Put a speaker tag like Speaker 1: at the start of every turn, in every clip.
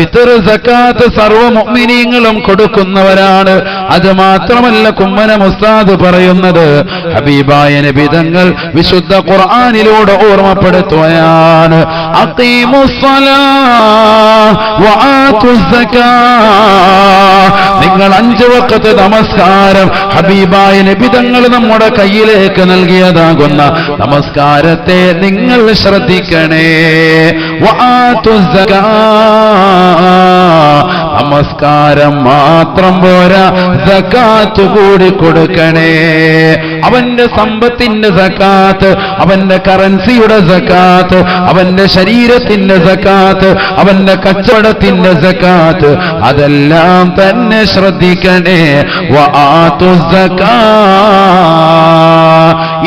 Speaker 1: ഫിത്ർ സകാത്ത് സർവ്വ മുഅ്മിനീങ്ങളും കൊടുക്കുന്നവരാണ്. അത് മാത്രമല്ല കുമ്മന ഉസ്താദ് പറയുന്നത് ഹബീബായ നബി തങ്ങൾ വിശുദ്ധ ഖുർആനിലൂടെ ഓർമ്മപ്പെടുത്തുകയാണ്, അഖീമുസ്സലാഹ് വആതുസ് സകാത്ത്. നിങ്ങൾ 5 വഖത്ത് നമസ്കാരം ഹബീബായ നബി തങ്ങൾ നമ്മുടെ കയ്യിലേക്ക് നൽകിയതാകുന്ന നമസ്കാരത്തെ നിങ്ങൾ ശ്രദ്ധിക്കണേ. വആതുസ് സകാത്ത്, നമസ്കാരം മാത്രം പോരാ, സകാത്ത് കൂടി കൊടുക്കണേ. അവന്റെ സമ്പത്തിന്റെ സകാത്ത്, അവന്റെ കറൻസിയുടെ സകാത്ത്, അവന്റെ ശരീരത്തിന്റെ സകാത്ത്, അവന്റെ കച്ചവടത്തിന്റെ സകാത്ത്, അതെല്ലാം തന്നെ ശ്രദ്ധിക്കണേ. വആതുസ് സകാത്ത്.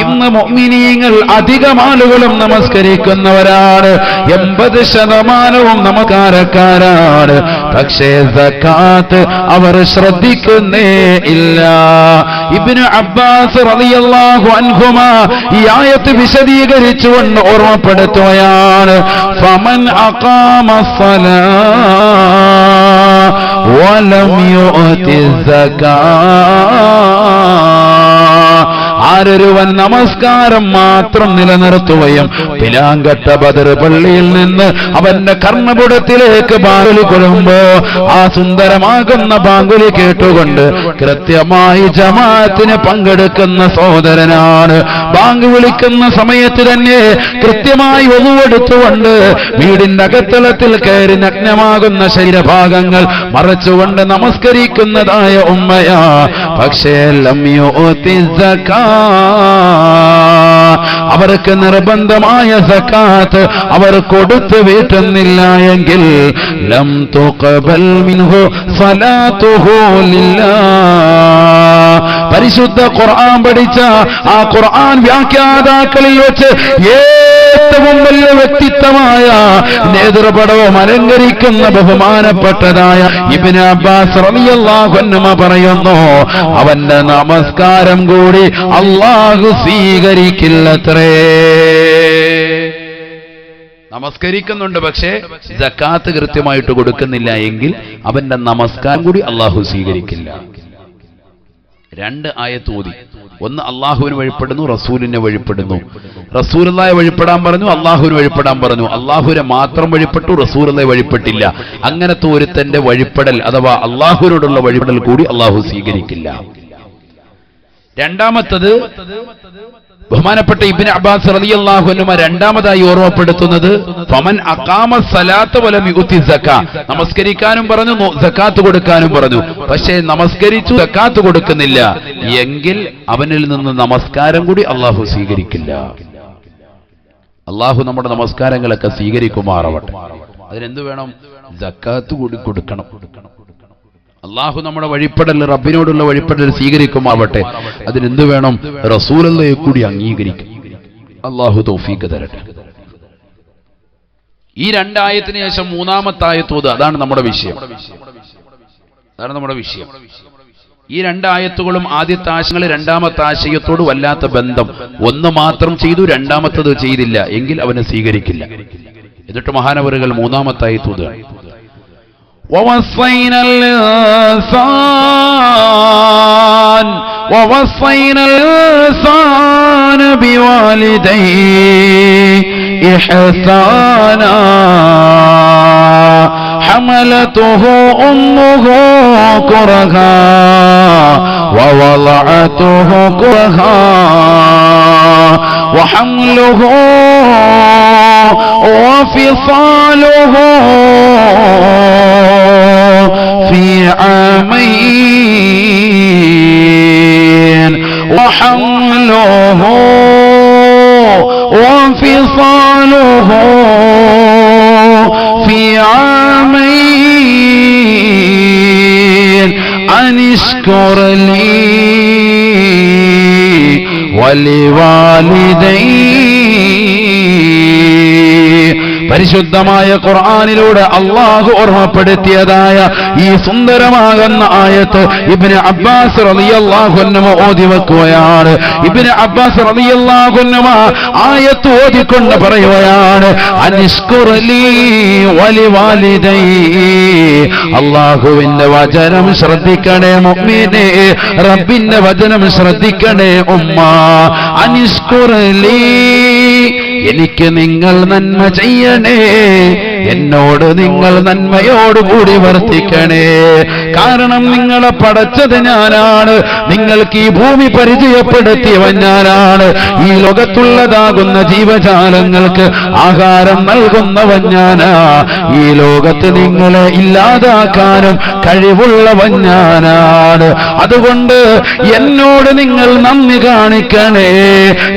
Speaker 1: ഇന്ന് മുഅ്മിനീങ്ങൾ അധികം ആളുകളും നമസ്കരിക്കുന്നവരാണ്, 80% നമസ്കാരക്കാരാണ്. പക്ഷേ സകാത്ത് അവർ ശ്രദ്ധിക്കുന്നേ ഇല്ല. ഇബ്നു അബ്ബാസ് റളിയല്ലാഹു അൻഹുമാ ഈ ആയത്ത് വിശദീകരിച്ചുകൊണ്ട് ഓർമ്മപ്പെടുത്തുകയാണ്, ഫമൻ അഖാമസ്സലാഹ വലം യുഅതി സകാത്ത്. ആരൊരുവൻ നമസ്കാരം മാത്രം നിലനിർത്തുകയും പിലാങ്കട്ട ബദർ പള്ളിയിൽ നിന്ന് അവന്റെ കർണപുടത്തിലേക്ക് ബാങ്കുലി കൊള്ളുമ്പോ ആ സുന്ദരമാകുന്ന ബാങ്കുലി കേട്ടുകൊണ്ട് കൃത്യമായി ജമാഅത്തിന് പങ്കെടുക്കുന്ന സഹോദരനാണ്. ബാങ്ക് വിളിക്കുന്ന സമയത്ത് തന്നെ കൃത്യമായി ഒന്നുവെടുത്തുകൊണ്ട് വീടിന്റെ അകത്തളത്തിൽ കയറി നഗ്നമാകുന്ന ശരീരഭാഗങ്ങൾ മറച്ചുകൊണ്ട് നമസ്കരിക്കുന്നതായ ഉമ്മയാ. പക്ഷേ ലം യുഅതി സകാത്ത്, അവർക്ക് നിർബന്ധമായ സകാത്ത് അവർ കൊടുത്തു വീട്ടുന്നില്ല എങ്കിൽ ലം തുഖബൽ മിൻഹു സ്വലാത്തുഹു ലില്ലാഹ്. പരിശുദ്ധ ഖുർആൻ പഠിച്ച ആ ഖുർആൻ വ്യാഖ്യാതാക്കളിൽ വെച്ച് ഏറ്റവും വലിയ വ്യക്തിത്വമായ നേതൃപടവും അലങ്കരിക്കുന്ന ബഹുമാനപ്പെട്ടതായ ഇബ്നു അബ്ബാസ് റളിയല്ലാഹു അൻഹു പറയുന്നു, അവന്റെ നമസ്കാരം കൂടി അല്ലാഹു സ്വീകരിക്കില്ലത്രേ. നമസ്കരിക്കുന്നുണ്ട്, പക്ഷേ സകാത്ത് കൃത്യമായിട്ട് കൊടുക്കുന്നില്ല എങ്കിൽ അവന്റെ നമസ്കാരം കൂടി അല്ലാഹു സ്വീകരിക്കില്ല. 2 ആയത്ത് ഓതി. ഒന്ന് അള്ളാഹുവിന് വഴിപ്പെടുന്നു, റസൂലിനെ വഴിപ്പെടുന്നു. റസൂലുള്ളാഹിയെ വഴിപ്പെടാൻ പറഞ്ഞു, അള്ളാഹുവിന് വഴിപ്പെടാൻ പറഞ്ഞു. അള്ളാഹുവിനെ മാത്രം വഴിപ്പെട്ടു, റസൂലുള്ളാഹിയെ വഴിപ്പെട്ടില്ല. അങ്ങനത്തെ ഒരുത്തന്റെ വഴിപ്പെടൽ അഥവാ അള്ളാഹുവിനോടുള്ള വഴിപ്പെടൽ കൂടി അള്ളാഹു സ്വീകരിക്കില്ല. രണ്ടാമത്തത് ബഹുമാനപ്പെട്ട ഇബ്നു അബ്ബാസ് റളിയല്ലാഹു അൻഹു രണ്ടാമതായി ഓർമ്മപ്പെടുത്തുന്നത് ഫമൻ അഖാമ സ്വലാത്ത വലം യുഅതി സകാത്ത്. നമസ്കരിക്കാനും പറഞ്ഞു, സകാത്ത് കൊടുക്കാനും പറഞ്ഞു. പക്ഷേ നമസ്കരിച്ചു, സകാത്ത് കൊടുക്കുന്നില്ല എങ്കിൽ അവനിൽ നിന്ന് നമസ്കാരം കൂടി അള്ളാഹു സ്വീകരിക്കില്ല. അള്ളാഹു നമ്മുടെ നമസ്കാരങ്ങളൊക്കെ സ്വീകരിക്കുമാറാവട്ടെ. അതിനെന്ത് വേണം? സകാത്ത് കൂടി കൊടുക്കണം. അള്ളാഹു നമ്മുടെ വഴിപ്പെടൽ, റബ്ബിനോടുള്ള വഴിപ്പെടൽ സ്വീകരിക്കുമാവട്ടെ. അതിനെന്ത് വേണം? റസൂലുള്ളാഹിയെ കൂടി അംഗീകരിക്കും. അള്ളാഹു തൗഫീഖ് തരട്ടെ. ഈ 2 ആയത്തിന് ശേഷം 3-ാമത്തെ ആയത്ത് ഓതുക. അതാണ് നമ്മുടെ വിഷയം. ഈ 2 ആയത്തുകളും ആദ്യത്തെ ആശയങ്ങൾ 2-ാമത്തെ ആശയത്തോട് വല്ലാത്ത ബന്ധം. ഒന്ന് മാത്രം ചെയ്തു, രണ്ടാമത്തത് ചെയ്തില്ല എങ്കിൽ അവനെ സ്വീകരിക്കില്ല. എന്നിട്ട് മഹാനവറുകൾ 3-ാമത്തെ ആയത്ത് ഓതുക. ووصينا الإنسان بوالديه إحسانا حملته أمه كرها ووضعته كرها وحمله وفصاله في عامين وحمله وفصاله في عامين أن اشكر لي ولوالدي. പരിശുദ്ധമായ ഖുർആനിലൂടെ അല്ലാഹു ഓർമ്മപ്പെടുത്തിയതായ ഈ സുന്ദരമാകുന്ന ആയത്ത് ഇബ്നു അബ്ബാസ് റളിയല്ലാഹു അൻഹു ഓതി വെക്കുകയാണ്. ഇബ്നു അബ്ബാസ് റളിയല്ലാഹു അൻഹു ആയത്ത് ഓതിക്കൊണ്ട് പറയുകയാണ്, അനിഷ്കുർലി വലിവാലിദൈ. അല്ലാഹുവിന്റെ വചനം ശ്രദ്ധിക്കണേ മുഅ്മിനേ, റബ്ബിന്റെ വചനം ശ്രദ്ധിക്കണേ ഉമ്മ. അനിഷ്കുർലി, എനിക്ക് നിങ്ങൾ നന്മ ചെയ്യണേ, എന്നോട് നിങ്ങൾ നന്മയോടുകൂടി വർത്തിക്കണേ. കാരണം നിങ്ങളെ പടച്ചത് ഞാനാണ്, നിങ്ങൾക്ക് ഈ ഭൂമി പരിചയപ്പെടുത്തിയവൻ ഞാനാണ്, ഈ ലോകത്തുള്ളതാകുന്ന ജീവജാലങ്ങൾക്ക് ആഹാരം നൽകുന്നവൻ ഞാനാ, ഈ ലോകത്ത് നിങ്ങളെ ഇല്ലാതാക്കാനും കഴിവുള്ളവൻ ഞാനാണ്. അതുകൊണ്ട് എന്നോട് നിങ്ങൾ നന്ദി കാണിക്കണേ,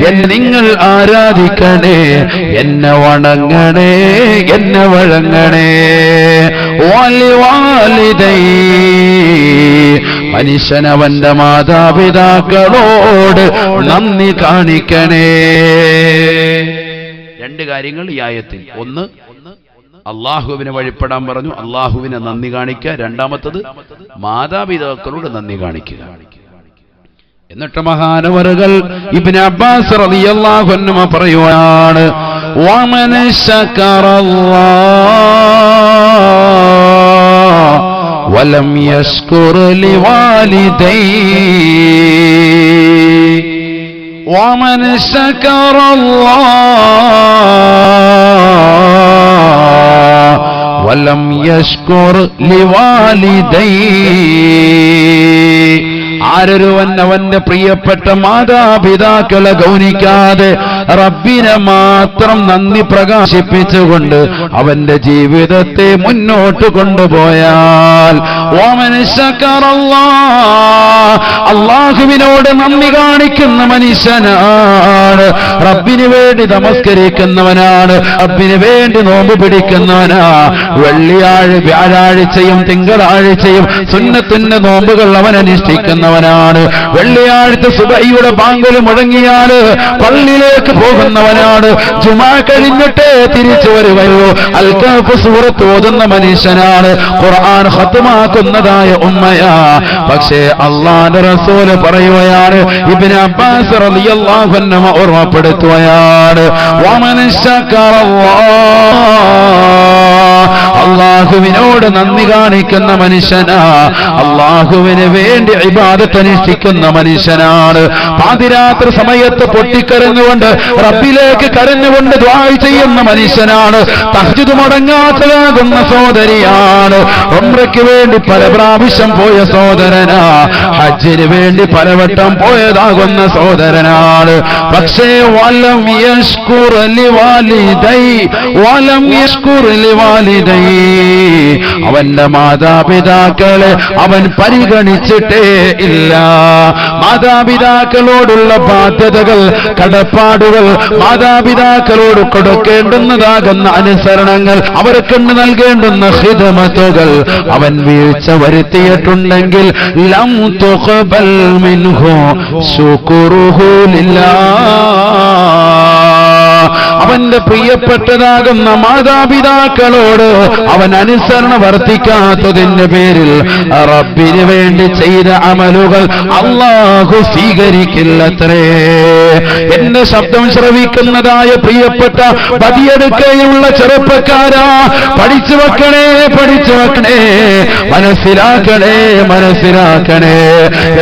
Speaker 1: എന്നെ നിങ്ങൾ ആരാധിക്കണേ, എന്നെ വണങ്ങണേ, എന്നെ വഴങ്ങണേ. വലിവാലിദൈ, മനുഷ്യനവന്റെ മാതാപിതാക്കളോട് നന്ദി കാണിക്കണേ. രണ്ട് കാര്യങ്ങൾ ഈ ആയത്തിൽ. ഒന്ന്, അള്ളാഹുവിനെ വഴിപ്പെടാൻ പറഞ്ഞു, അള്ളാഹുവിനെ നന്ദി കാണിക്കുക. രണ്ടാമത്തത്, മാതാപിതാക്കളോട് നന്ദി കാണിക്കുക. എന്നിട്ട് മഹാനവറുകൾ ഇബ്നു അബ്ബാസ് റളിയല്ലാഹു അൻഹു പറയുകയാണ്, വമൻ ശകറല്ലാഹ് വലം യശ്കുർ ലിവാലിദൈഹി, വമൻ ശകറല്ലാഹ് വലം യശ്കുർ ലിവാലിദൈഹി. ആരൊരുവൻ അവന്റെ പ്രിയപ്പെട്ട മാതാപിതാക്കളെ ഗൗനിക്കാതെ റബ്ബിനെ മാത്രം നന്ദി പ്രകാശിപ്പിച്ചുകൊണ്ട് അവന്റെ ജീവിതത്തെ മുന്നോട്ട് കൊണ്ടുപോയാൽ, അള്ളാഹുവിനോട് നന്ദി കാണിക്കുന്ന മനുഷ്യനാണ്, റബ്ബിന് വേണ്ടി നമസ്കരിക്കുന്നവനാണ്, റബ്ബിന് വേണ്ടി നോമ്പ് പിടിക്കുന്നവനാ, വ്യാഴാഴ്ചയും തിങ്കളാഴ്ചയും സുന്നത്തിന്റെ നോമ്പുകൾ അവൻ അനുഷ്ഠിക്കുന്നവനാണ്, വെള്ളിയാഴ്ച സുബഹിയുടെ ബാങ്ക് മുഴങ്ങിയാൽ പള്ളിയിലേക്ക് പോകുന്നവനാണ്, ജുമാ കഴിഞ്ഞിട്ടേ തിരിച്ചു വരുകയോ അൽ കഹ്ഫ് സൂറത്ത് ഓതുന്ന മനുഷ്യനാണ്, ഖുർആൻ ഖത്മാക്കുന്നതായ ഉമ്മയാ. പക്ഷേ അല്ലാഹുവിന്റെ റസൂൽ പറയുകയാണ്, ഇബ്നു അബ്ബാസ് റളിയല്ലാഹു അൻഹു ഓർമ്മപ്പെടുത്തുകയാണ്, വമൻ ശകറല്ലാഹ്, അല്ലാഹുവിനോട് നന്ദി കാണിക്കുന്ന മനുഷ്യനാ, അല്ലാഹുവിന് വേണ്ടി ഇബാദത്ത് അനുഷ്ഠിക്കുന്ന മനുഷ്യനാണ്, പാതിരാത്രി സമയത്ത് പൊട്ടിക്കരഞ്ഞുകൊണ്ട് റബ്ബിലേക്ക് കരഞ്ഞുകൊണ്ട് ദുആ ചെയ്യുന്ന മനുഷ്യനാണ്, തഹജ്ജുദ് മുടങ്ങാത്തതാകുന്ന സഹോദരിയാണ്, ഉംറയ്ക്ക് വേണ്ടി പല പ്രാവശ്യം പോയ സഹോദരനാ, ഹജ്ജിന് വേണ്ടി പലവട്ടം പോയതാകുന്ന സഹോദരനാണ്. പക്ഷേ വലം യശ്കുർ ലിവാലിദൈ, വലം യശ്കുർ ലിവാലിദൈ, അവന്റെ മാതാപിതാക്കളെ അവൻ പരിഗണിച്ചിട്ടേ ഇല്ല. മാതാപിതാക്കളോടുള്ള ബാധ്യതകൾ, കടപ്പാടുകൾ, മാതാപിതാക്കളോട് കൊടുക്കേണ്ടുന്നതാകുന്ന അനുസരണങ്ങൾ, അവർക്ക് നൽകേണ്ടുന്ന ഖിദ്മത്തുകൾ അവൻ വീഴ്ച വരുത്തിയിട്ടുണ്ടെങ്കിൽ ലം തുഖബൽ മിൻഹു ശുക്റുഹു ലില്ലാഹ്, അവന്റെ പ്രിയപ്പെട്ടതാകുന്ന മാതാപിതാക്കളോട് അവൻ അനുസരണ വർത്തിക്കാത്തതിന്റെ പേരിൽ റബ്ബിന് വേണ്ടി ചെയ്ത അമലുകൾ അല്ലാഹു സ്വീകരിക്കില്ലത്രേ. എന്റെ ശബ്ദം ശ്രവിക്കുന്നതായ പ്രിയപ്പെട്ട ബദിയെടുക്കയുള്ള ചെറുപ്പക്കാരാ, പഠിച്ചു വെക്കണേ, പഠിച്ചു വെക്കണേ, മനസ്സിലാക്കണേ, മനസ്സിലാക്കണേ.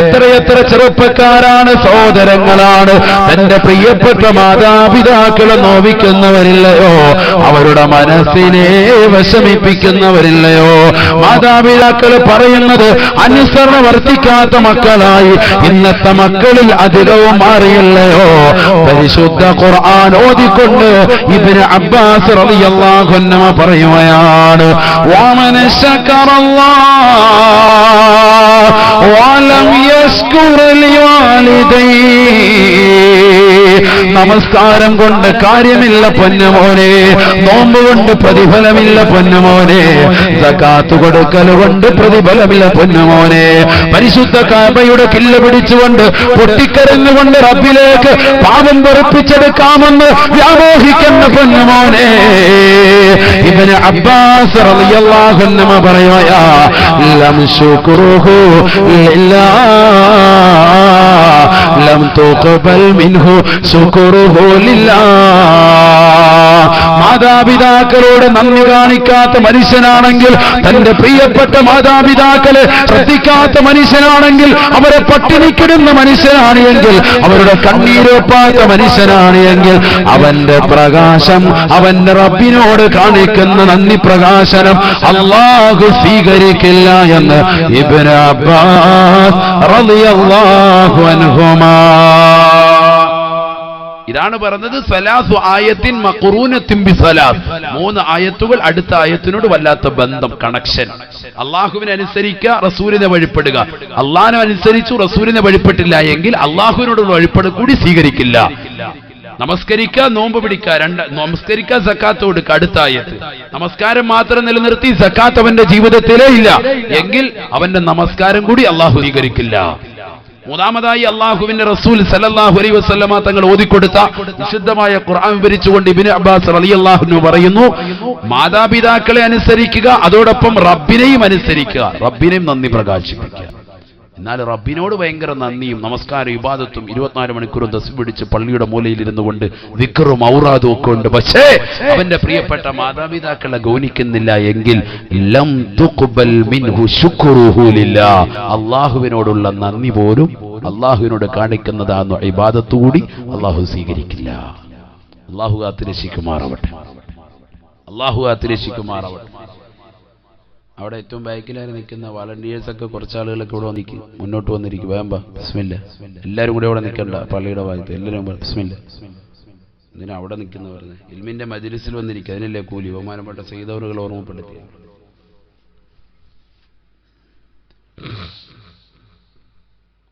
Speaker 1: എത്രയെത്ര ചെറുപ്പക്കാരാണ്, സഹോദരങ്ങളാണ് തന്റെ പ്രിയപ്പെട്ട മാതാപിതാക്കളെ നോവിക്കുന്നവരില്ലയോ, അവരുടെ മനസ്സിനെ വിഷമിപ്പിക്കുന്നവരില്ലയോ. മാതാപിതാക്കൾ പറയുന്നത് അനുസരണ വർത്തിക്കാത്ത മക്കളായി ഇന്നത്തെ മക്കളിൽ അധികവും മാറിയല്ലയോ. പരിശുദ്ധ ഖുർആൻ ഓതിക്കൊണ്ട് ഇബ്നു അബ്ബാസ് റളിയല്ലാഹു അൻഹു പറയുകയാണ്, വമൻ ശകറല്ലാഹ് വലം യശ്കുർ ലിവാലിദൈഹി, നമസ്കാരം കൊണ്ട് കാര്യമില്ല പൊന്നുമോനെ, നോമ്പ് കൊണ്ട് പ്രതിഫലമില്ല പൊന്നുമോനെ, സകാത്ത് കൊടുക്കൽ കൊണ്ട് പ്രതിഫലമില്ല പൊന്നുമോനെ, പരിശുദ്ധ കഅബയുടെ കില്ല പിടിച്ചുകൊണ്ട് പൊട്ടിക്കരഞ്ഞുകൊണ്ട് റബ്ബിലേക്ക് പാപം വെറുപ്പിച്ചെടുക്കാമെന്ന് വ്യാമോഹിക്കുന്ന പൊന്നുമോനെ. ഇബ്നു അബ്ബാസ് റളിയല്ലാഹു അൻഹു പറയുകയാ, ലം ശുക്റുഹു ലില്ലാഹ് ലം തുഖബൽ മിൻഹു ശുക്റുഹു ലില്ലാഹ്. മാതാപിതാക്കളോട് നന്ദി കാണിക്കാത്ത മനുഷ്യനാണെങ്കിൽ, തന്റെ പ്രിയപ്പെട്ട മാതാപിതാക്കളെ ശ്രദ്ധിക്കാത്ത മനുഷ്യനാണെങ്കിൽ, അവരെ പട്ടിണിക്കിടുന്ന മനുഷ്യനാണ് എങ്കിൽ, അവരുടെ കണ്ണീരൊപ്പാത്ത മനുഷ്യനാണ് എങ്കിൽ, അവന്റെ പ്രകാശം, അവന്റെ റബ്ബിനോട് കാണിക്കുന്ന നന്ദി പ്രകാശനം അല്ലാഹു സ്വീകരിക്കില്ല എന്ന് ഇബ്നു അബ്ബാസ് റളിയല്ലാഹു അൻഹുമാ. ഇതാണ് പറഞ്ഞത് സലാസു ആയത്തിൻ മഖറൂനത്തിൻ ബിസലാസ്. 3 ആയത്തുകൾ അടുത്ത ആയത്തിനോട് വല്ലാത്ത ബന്ധം, കണക്ഷൻ. അള്ളാഹുവിനെ അനുസരിക്കുക, റസൂലിനെ വഴിപ്പെടുക. അള്ളാഹിനെ അനുസരിച്ചു റസൂലിനെ വഴിപ്പെട്ടില്ല എങ്കിൽ അള്ളാഹുവിനോടുള്ള വഴിപ്പെട് കൂടി സ്വീകരിക്കില്ല. നമസ്കരിക്കുക, നോമ്പ് പിടിക്കുക, നമസ്കരിക്കുക, സക്കാത്ത് കൊടുക്കുക, അടുത്ത ആയത്ത്. നമസ്കാരം മാത്രം നിലനിർത്തി സക്കാത്ത് അവന്റെ ജീവിതത്തിലേ ഇല്ല എങ്കിൽ അവന്റെ നമസ്കാരം കൂടി അള്ളാഹു സ്വീകരിക്കില്ല. മൂന്നാമതായി അള്ളാഹുവിന്റെ റസൂൽ സല്ലല്ലാഹു അലൈഹി വസല്ലമ തങ്ങൾ ഓതിക്കൊടുത്ത വിശുദ്ധമായ ഖുർആൻ വിവരിച്ചുകൊണ്ട് ഇബ്നു അബ്ബാസ് റളിയല്ലാഹു അൻഹു പറയുന്നു, മാതാപിതാക്കളെ അനുസരിക്കുക, അതോടൊപ്പം റബ്ബിനെയും അനുസരിക്കുക, റബ്ബിനെയും നന്ദി പ്രകാശിപ്പിക്കുക. എന്നാൽ റബ്ബിനോട് ഭയങ്കര നന്ദിയും നമസ്കാര ഇബാദത്തും 24 മണിക്കൂറും തസ്ബീഹ് പിടിച്ച് പള്ളിയുടെ മൂലയിൽ ഇരുന്നു കൊണ്ട് ദിക്റും ഔറാദും ഒക്കെ ഉണ്ട്. പക്ഷേ അവന്റെ പ്രിയപ്പെട്ട മാതാപിതാക്കളെ ഗൗനിക്കുന്നില്ല എങ്കിൽ ലം തുഖ്ബൽ മിൻഹു ശുക്റുഹു ലില്ലാഹ്. അല്ലാഹുവിനോടുള്ള നന്ദി പോലും അല്ലാഹുവിനോട് കാണിക്കുന്നതാകുന്ന ഇബാദത്ത് കൂടി അല്ലാഹു സ്വീകരിക്കില്ല. അല്ലാഹു കാത്തുരക്ഷിക്കുമാറാവട്ടെ, അല്ലാഹു കാത്തുരക്ഷിക്കുമാറാവട്ടെ. അവിടെ ഏറ്റവും ബാക്കിലായി നിൽക്കുന്ന വാളണ്ടിയേഴ്സ് ഒക്കെ കുറച്ചാളുകളൊക്കെ ഇവിടെ വന്നിരിക്കും, മുന്നോട്ട് വന്നിരിക്കും. വേമ്പ ബിസ്മില്ലാ, എല്ലാവരും കൂടെ അവിടെ നിൽക്കണ്ട, പള്ളിയുടെ ഭാഗത്ത് എല്ലാവരും ബിസ്മില്ലാ. ഇതിന് അവിടെ നിൽക്കുന്ന പറഞ്ഞത് ഇൽമിന്റെ മജ്ലിസിൽ വന്നിരിക്കുക, അതിനല്ലേ കൂലി. ബഹുമാനപ്പെട്ട സയ്യിദവറുകൾ ഓർമ്മപ്പെടുത്തി.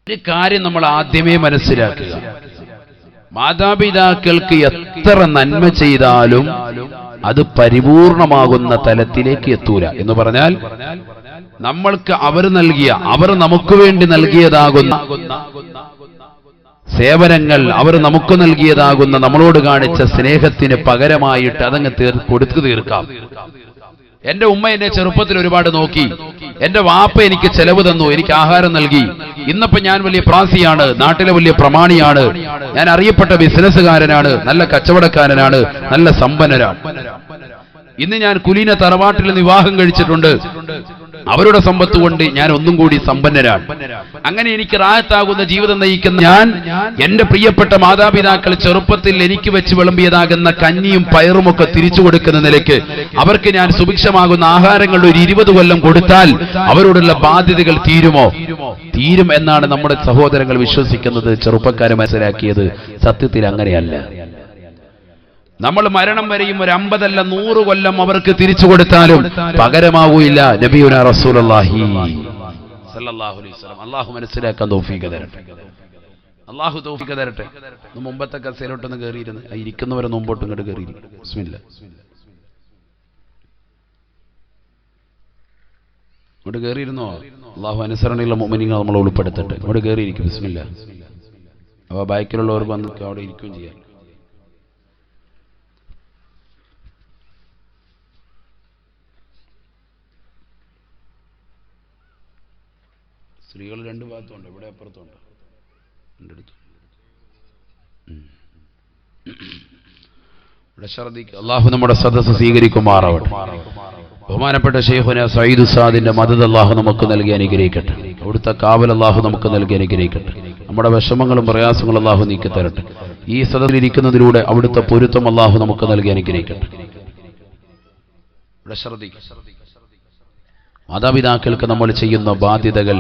Speaker 1: ഒരു കാര്യം നമ്മൾ ആദ്യമേ മനസ്സിലാക്കുക, മാതാപിതാക്കൾക്ക് എത്ര നന്മ ചെയ്താലും അത് പരിപൂർണമാകുന്ന തലത്തിലേക്ക് എത്തൂല. എന്ന് പറഞ്ഞാൽ നമ്മൾക്ക് അവർ നമുക്ക് വേണ്ടി നൽകിയതാകുന്ന സേവനങ്ങൾ, അവർ നമുക്ക് നൽകിയതാകുന്ന നമ്മളോട് കാണിച്ച സ്നേഹത്തിന് പകരമായിട്ട് അതങ്ങ് കൊടുത്തു തീർക്കാം. എന്റെ ഉമ്മ എന്നെ ചെറുപ്പത്തിൽ ഒരുപാട് നോക്കി, എന്റെ വാപ്പ എനിക്ക് ചെലവ് തന്നു, എനിക്ക് ആഹാരം നൽകി. ഇന്നിപ്പോ ഞാൻ വലിയ പ്രാസിയാണ്, നാട്ടിലെ വലിയ പ്രമാണിയാണ്, ഞാൻ അറിയപ്പെട്ട ബിസിനസ്സുകാരനാണ്, നല്ല കച്ചവടക്കാരനാണ്, നല്ല സമ്പന്നനാണ്. ഇന്ന് ഞാൻ കുലീന തറവാട്ടിൽ വിവാഹം കഴിച്ചിട്ടുണ്ട്, അവരുടെ സമ്പത്ത് കൊണ്ട് ഞാൻ ഒന്നും കൂടി സമ്പന്നരാണ്. അങ്ങനെ എനിക്ക് റാഹത്താകുന്ന ജീവിതം നയിക്കുന്ന ഞാൻ എന്റെ പ്രിയപ്പെട്ട മാതാപിതാക്കൾ ചെറുപ്പത്തിൽ എനിക്ക് വെച്ച് വിളമ്പിയതാകുന്ന കഞ്ഞിയും പയറുമൊക്കെ തിരിച്ചു കൊടുക്കുന്ന നിലയ്ക്ക് അവർക്ക് ഞാൻ സുഭിക്ഷമാകുന്ന ആഹാരങ്ങൾ ഒരു 20 കൊല്ലം കൊടുത്താൽ അവരോടുള്ള ബാധ്യതകൾ തീരുമോ? തീരും എന്നാണ് നമ്മുടെ സഹോദരങ്ങൾ വിശ്വസിക്കുന്നത്, ചെറുപ്പക്കാരെ മനസ്സിലാക്കിയത്. സത്യത്തിൽ അങ്ങനെയല്ല. നമ്മൾ മരണം വരെയും ഒരു 50 അല്ല 100 കൊല്ലം അവർക്ക് തിരിച്ചു കൊടുത്താലും പകരമാവൂല്ല. നബിയുനാ റസൂലുള്ളാഹി സല്ലല്ലാഹു അലൈഹി വസല്ലം. അല്ലാഹു മനസ്സിലാക്കാൻ തൗഫീഖ് തരട്ടെ, അല്ലാഹു തൗഫീഖ് തരട്ടെ. മുമ്പത്തെ കസേരയിലൊട്ടൊന്ന് കയറിയിരുന്നു, ഇരിക്കുന്നവരെ മുമ്പോട്ട് ഇങ്ങോട്ട് കയറിയിരുന്നു. ബിസ്മില്ലാ, ഇങ്ങോട്ട് കയറിയിരുന്നോ? അല്ലാഹു അനുസരണയുള്ള മുഅ്മിനീങ്ങളെ നമ്മൾ ഉൾപ്പെടുത്തട്ടെ. ഇങ്ങോട്ട് കയറിയിരിക്കും. ബിസ്മില്ലാ. അപ്പോൾ ബാക്കിലുള്ളവർക്ക് വന്ന് അവിടെ ഇരിക്കുകയും ചെയ്യാം. സ്ത്രീകൾ 2 ഭാഗത്തുണ്ട്, ഇവിടെ അപ്പുറത്തുണ്ട്, എൻ്റെ അടുത്ത്. ഇവിടെ ഛർദിക്ക്. അള്ളാഹു നമ്മുടെ സദസ്സ് സ്വീകരിക്കുമാറാവട്ടെ. ബഹുമാനപ്പെട്ട ശൈഖുന സയ്യിദ് ഉസ്താദിന്റെ മദദ് അള്ളാഹു നമുക്ക് നൽകി അനുഗ്രഹിക്കട്ടെ. അവിടുത്തെ കാവൽ അള്ളാഹു നമുക്ക് നൽകി അനുഗ്രഹിക്കട്ടെ. നമ്മുടെ വിഷമങ്ങളും പ്രയാസങ്ങളും അള്ളാഹു നീക്കി തരട്ടെ. ഈ സദസ്സിൽ ഇരിക്കുന്നതിലൂടെ അവിടുത്തെ പൊരുത്തം അള്ളാഹു നമുക്ക് നൽകി അനുഗ്രഹിക്കട്ടെ. ഇവിടെ ഛർദിക്ക്. മാതാപിതാക്കൾക്ക് നമ്മൾ ചെയ്യുന്ന ബാധ്യതകൾ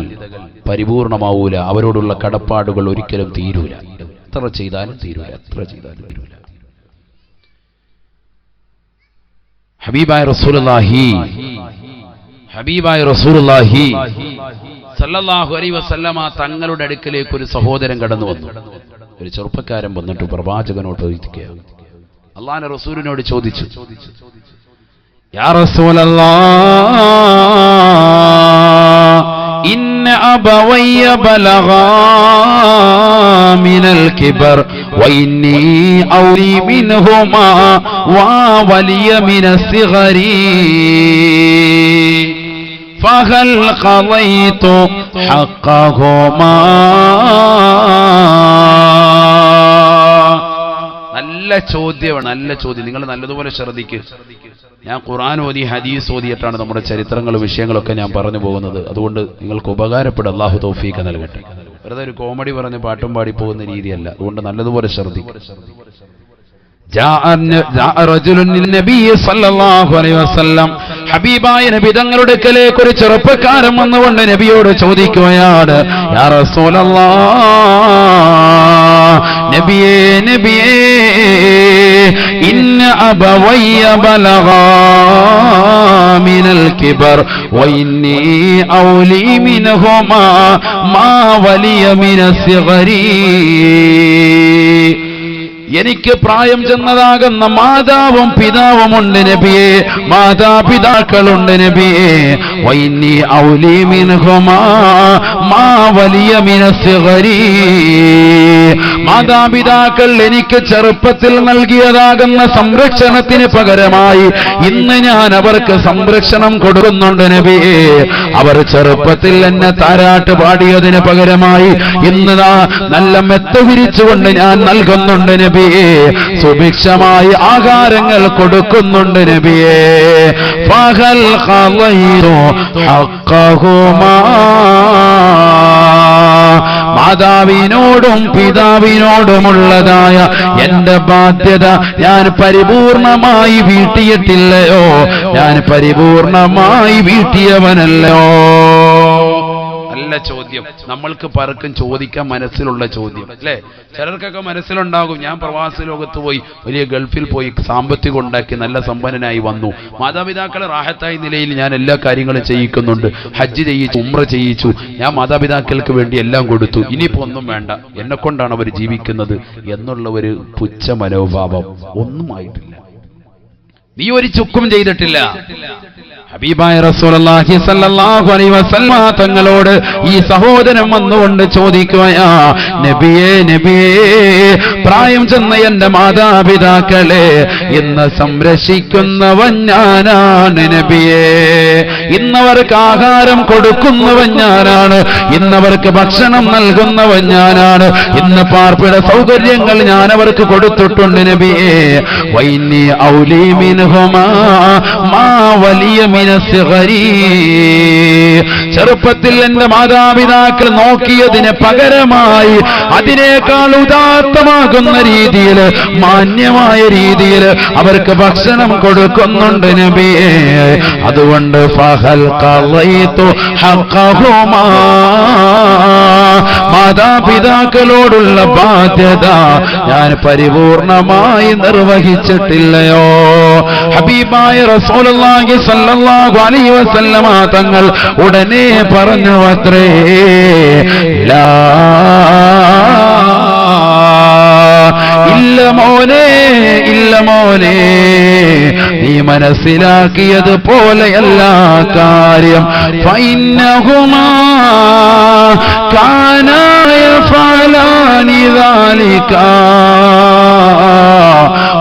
Speaker 1: പരിപൂർണമാവൂല, അവരോടുള്ള കടപ്പാടുകൾ ഒരിക്കലും തീരൂല. എത്ര ചെയ്താലും തീരൂല, എത്ര ചെയ്താലും തീരൂല. ഹബീബായ റസൂലുള്ളാഹി സല്ലല്ലാഹു അലൈഹി വസല്ലമ തങ്ങളുടെ അടുക്കലേക്ക് ഒരു സഹോദരൻ കടന്നു വന്നു. ഒരു ചെറുപ്പക്കാരൻ വന്നിട്ട് പ്രവാചകനോട് ചോദിക്കുക, അള്ളാഹുവിന്റെ റസൂലിനോട് ചോദിച്ചു, യാ റസൂലല്ലാഹ് ഇന്ന അബവയ്യ ബലഗാ മിനൽ കിബർ വഇന്നി ഔലി മിൻഹുമാ വലിയ മിനസ് സിഗരി ഫഹൽ ഖളൈതു ഹഖ്ഖഹുമാ. നല്ല ചോദ്യമാണ്, നല്ല ചോദ്യം. നിങ്ങൾ നല്ലതുപോലെ ശ്രദ്ധിക്കുക. ഞാൻ ഖുർആൻ ഓതി ഹദീസ് ഓതിയിട്ടാണ് നമ്മുടെ ചരിത്രങ്ങളും വിഷയങ്ങളൊക്കെ ഞാൻ പറഞ്ഞു പോകുന്നത്. അതുകൊണ്ട് നിങ്ങൾക്ക് ഉപകാരപ്പെടും. അല്ലാഹു തൗഫീഖ് നൽകട്ടെ. വെറുതെ ഒരു കോമഡി പറഞ്ഞ് പാട്ടും പാടി പോകുന്ന രീതിയല്ല. അതുകൊണ്ട് നല്ലതുപോലെ ശ്രദ്ധിക്കുക. ഹബീബായ നബി തങ്ങളുടെ അടുക്കലേക്ക് ഒരു ചെറുപ്പക്കാരൻ വന്നുകൊണ്ട് നബിയോട് ചോദിക്കുകയാണ്, യാ റസൂലല്ലാഹ്, നബിയേ നബിയേ, ഇന്ന അബവയ്യ ബലഗാ മിനൽ കിബർ വഇന്നി ഔലി മിൻഹുമാ മാ വലിയ മിനസ് സിഗരി. എനിക്ക് പ്രായം ചെന്നതാകുന്ന മാതാവും പിതാവുമുണ്ട് നബിയേ, മാതാപിതാക്കളുണ്ട് നബിയേ. വഇന്നി ഔലി മിൻഹുമാ മാ വലിയ മിനസ് സിഗരി. മാതാപിതാക്കൾ എനിക്ക് ചെറുപ്പത്തിൽ നൽകിയതാകുന്ന സംരക്ഷണത്തിന് പകരമായി ഇന്ന് ഞാൻ അവർക്ക് സംരക്ഷണം കൊടുക്കുന്നുണ്ട് നബിയേ. അവർ ചെറുപ്പത്തിൽ എന്നെ താരാട്ട് പാടിയതിന് പകരമായി ഇന്ന് നല്ല മെത്ത വിരിച്ചുകൊണ്ട് ഞാൻ നൽകുന്നുണ്ട് നബിയേ. സുഭിക്ഷമായി ആഹാരങ്ങൾ കൊടുക്കുന്നുണ്ട് നബിയേ. ഫഹൽ ഖളൈതു ഹഖ്ഖഹുമാ. മാതാവിനോടും പിതാവിനോടുമുള്ളതായ എന്റെ ബാധ്യത ഞാൻ പരിപൂർണമായി വീട്ടിയിട്ടില്ലയോ? ഞാൻ പരിപൂർണമായി വീട്ടിയവനല്ലയോ? നല്ല ചോദ്യം. നമ്മൾക്ക് പലർക്കും ചോദിക്കാൻ മനസ്സിലുള്ള ചോദ്യം അല്ലേ? ചിലർക്കൊക്കെ മനസ്സിലുണ്ടാകും, ഞാൻ പ്രവാസ ലോകത്ത് പോയി, വലിയ ഗൾഫിൽ പോയി, സാമ്പത്തികം ഉണ്ടാക്കി നല്ല സമ്പന്നനായി വന്നു, മാതാപിതാക്കളെ റാഹത്തായ നിലയിൽ ഞാൻ എല്ലാ കാര്യങ്ങളും ചെയ്യിക്കുന്നുണ്ട്, ഹജ്ജ് ചെയ്യിച്ചു, ഉംറ ചെയ്യിച്ചു, ഞാൻ മാതാപിതാക്കൾക്ക് വേണ്ടി എല്ലാം കൊടുത്തു, ഇനിയിപ്പോ ഒന്നും വേണ്ട, എന്നെ കൊണ്ടാണ് അവർ ജീവിക്കുന്നത് എന്നുള്ള ഒരു പുച്ഛ മനോഭാവം ഒന്നും ആയിട്ടില്ല. നീ ഒരു ചുക്കും ചെയ്തിട്ടില്ല. ഹബീബായ റസൂലുള്ളാഹി സ്വല്ലല്ലാഹു അലൈഹി വസല്ലം തങ്ങളോട് ഈ സഹോദരൻ വന്നുകൊണ്ട് ചോദിക്കുകയാ, നബിയേ നബിയേ, പ്രായം ചെന്ന എന്റെ മാതാപിതാക്കളെ ഇന്ന് സംരക്ഷിക്കുന്നവൻ ഞാനാണ് നബിയേ. ഇന്നവർക്ക് ആഹാരം കൊടുക്കുന്നവൻ ഞാനാണ്, ഇന്നവർക്ക് ഭക്ഷണം നൽകുന്നവൻ ഞാനാണ്, ഇന്ന് പാർപ്പിട സൗകര്യങ്ങൾ ഞാൻ അവർക്ക് കൊടുത്തിട്ടുണ്ട് നബിയേ. വൈന്നി ഔലി മിൻഹുമാ മാ വലിയ ചെറുപ്പത്തിൽ എന്റെ മാതാപിതാക്കൾ നോക്കിയതിന് പകരമായി അതിനേക്കാൾ ഉദാത്തമാകുന്ന രീതിയിൽ, മാന്യമായ രീതിയിൽ അവർക്ക് ഭക്ഷണം കൊടുക്കുന്നുണ്ട് നബിയേ. അതുകൊണ്ട് ഫഹൽ ഖളൈതു ഹഖ്ഖഹുമാ, മാതാപിതാക്കളോടുള്ള ബാധ്യത ഞാൻ പരിപൂർണമായി നിർവഹിച്ചിട്ടില്ലയോ? ഹബീബായ റസൂലുള്ളാഹി സ്വല്ലല്ലാഹു അലൈഹി വസല്ലമ തങ്ങൾ ഉടനെ പറഞ്ഞു അത്രേ, ലാ ഇല്ല മോനെ, ഇല്ല മോനെ, നീ മനസ്സിലാക്കിയത് പോലെയല്ല കാര്യം. ഫഇന്നഹുമാ കാനാ യഫഅലാനി ദാലിക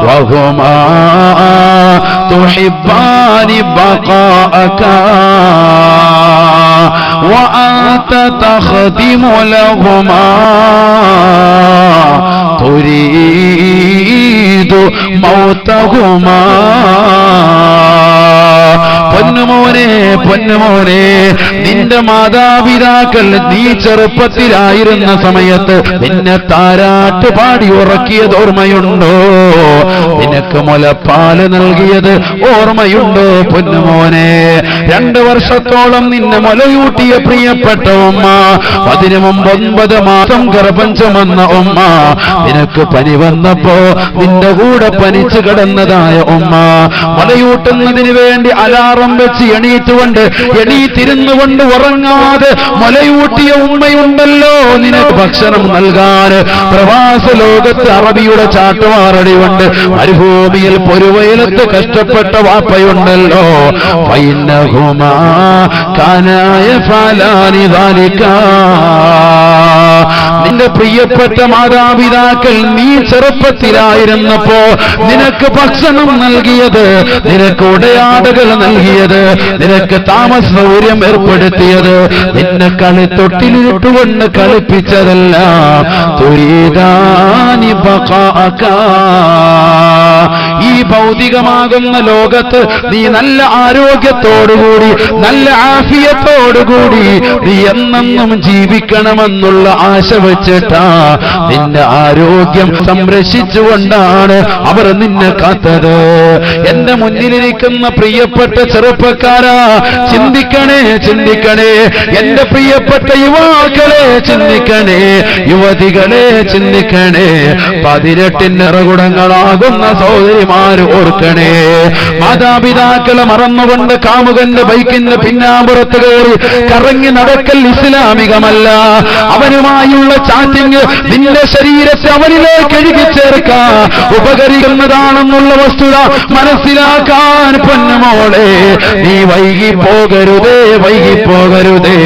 Speaker 1: വഹുമാ തുഹിബ്ബാനി ബഖാഅക വഅൻത തഖദിമു ലഹുമാ തുരീദു മൗതഹുമാ. പൊന്നുമോനെ, പൊന്നുമോനെ, നിന്റെ മാതാപിതാക്കൾ നീ ചെറുപ്പത്തിലായിരുന്ന സമയത്ത് നിന്നെ താരാട്ട് പാടി ഉറക്കിയത് ഓർമ്മയുണ്ടോ? നിനക്ക് മുലപ്പാല് നൽകിയത് ഓർമ്മയുണ്ടോ പൊന്നുമോനെ? 2 വർഷത്തോളം നിന്നെ മുലയൂട്ടിയ പ്രിയപ്പെട്ട ഉമ്മ, അതിനു മുമ്പ് 9 മാസം ഗർഭം ചുമന്ന ഉമ്മ, നിനക്ക് പനി വന്നപ്പോ നിന്റെ കൂടെ പനിച്ചു കിടന്നതായ ഉമ്മ, മുലയൂട്ടുന്നതിന് വേണ്ടി അലാറം വെച്ച് എണീറ്റിരുന്നുകൊണ്ട് ഉറങ്ങാതെ മുലയൂട്ടിയ ഉമ്മയുണ്ടല്ലോ, നിനക്ക് ഭക്ഷണം നൽകാൻ പ്രവാസ ലോകത്ത് അറബിയുടെ ചാട്ടുമാറടിയുണ്ട്, മരുഭൂമിയിൽ പൊരുവയലത്ത് കഷ്ടപ്പെട്ട വാപ്പയുണ്ടല്ലോ. ഫൈന്നഹുമാ കാനായ ഫലാനി ദാലിക, നിന്റെ പ്രിയപ്പെട്ട മാതാപിതാക്കൾ നീ ചെറുപ്പത്തിലായിരുന്നപ്പോ നിനക്ക് ഭക്ഷണം നൽകിയത്, നിനക്ക് ഉടയാടകൾ നൽകിയത്, നിനക്ക് താമസ സൗകര്യം ഏർപ്പെടുത്തിയത്, നിന്നെ തൊട്ടിലിട്ടുകൊണ്ട് കളിപ്പിച്ചതല്ല. തുരീദാനി ബഖാഅക, ഈ ഭൗതികമാകുന്ന ലോകത്ത് നീ നല്ല ആരോഗ്യത്തോടുകൂടി നല്ല ആഫിയത്തോടുകൂടി നീ എന്നെന്നും ജീവിക്കണമെന്നുള്ള ആശ വെച്ചിട്ടാ നിന്റെ ആരോഗ്യം സംരക്ഷിച്ചുകൊണ്ടാണ് അവർ നിന്നെ കാത്തത്. എന്റെ മുന്നിലിരിക്കുന്ന പ്രിയപ്പെട്ട ചെറുപ്പക്കാരാ, ചിന്തിക്കണേ, ചിന്തിക്കണേ. എന്റെ പ്രിയപ്പെട്ട യുവാക്കളെ ചിന്തിക്കണേ, യുവതികളെ ചിന്തിക്കണേ. 18 നിറകുടങ്ങളാകുന്ന സഹോദരിമാര് ഓർക്കണേ. മാതാപിതാക്കളെ മറന്നുകൊണ്ട് കാമുകന്റെ ബൈക്കിന്റെ പിന്നാമ്പുറത്ത് കയറി കറങ്ങി നടക്കൽ ഇസ്ലാമികമല്ല. അവനുമായുള്ള ചാറ്റിങ് നിന്റെ ശരീരത്തെ അവനിലേക്ക് എഴുകിച്ചേർക്കാൻ ഉപകരിക്കുന്നതാണെന്നുള്ള വസ്തുത മനസ്സിലാക്കാൻ പൊന്നുമോളെ നീ വൈകിപ്പോകരുതേ, വൈകിപ്പോകരുതേ.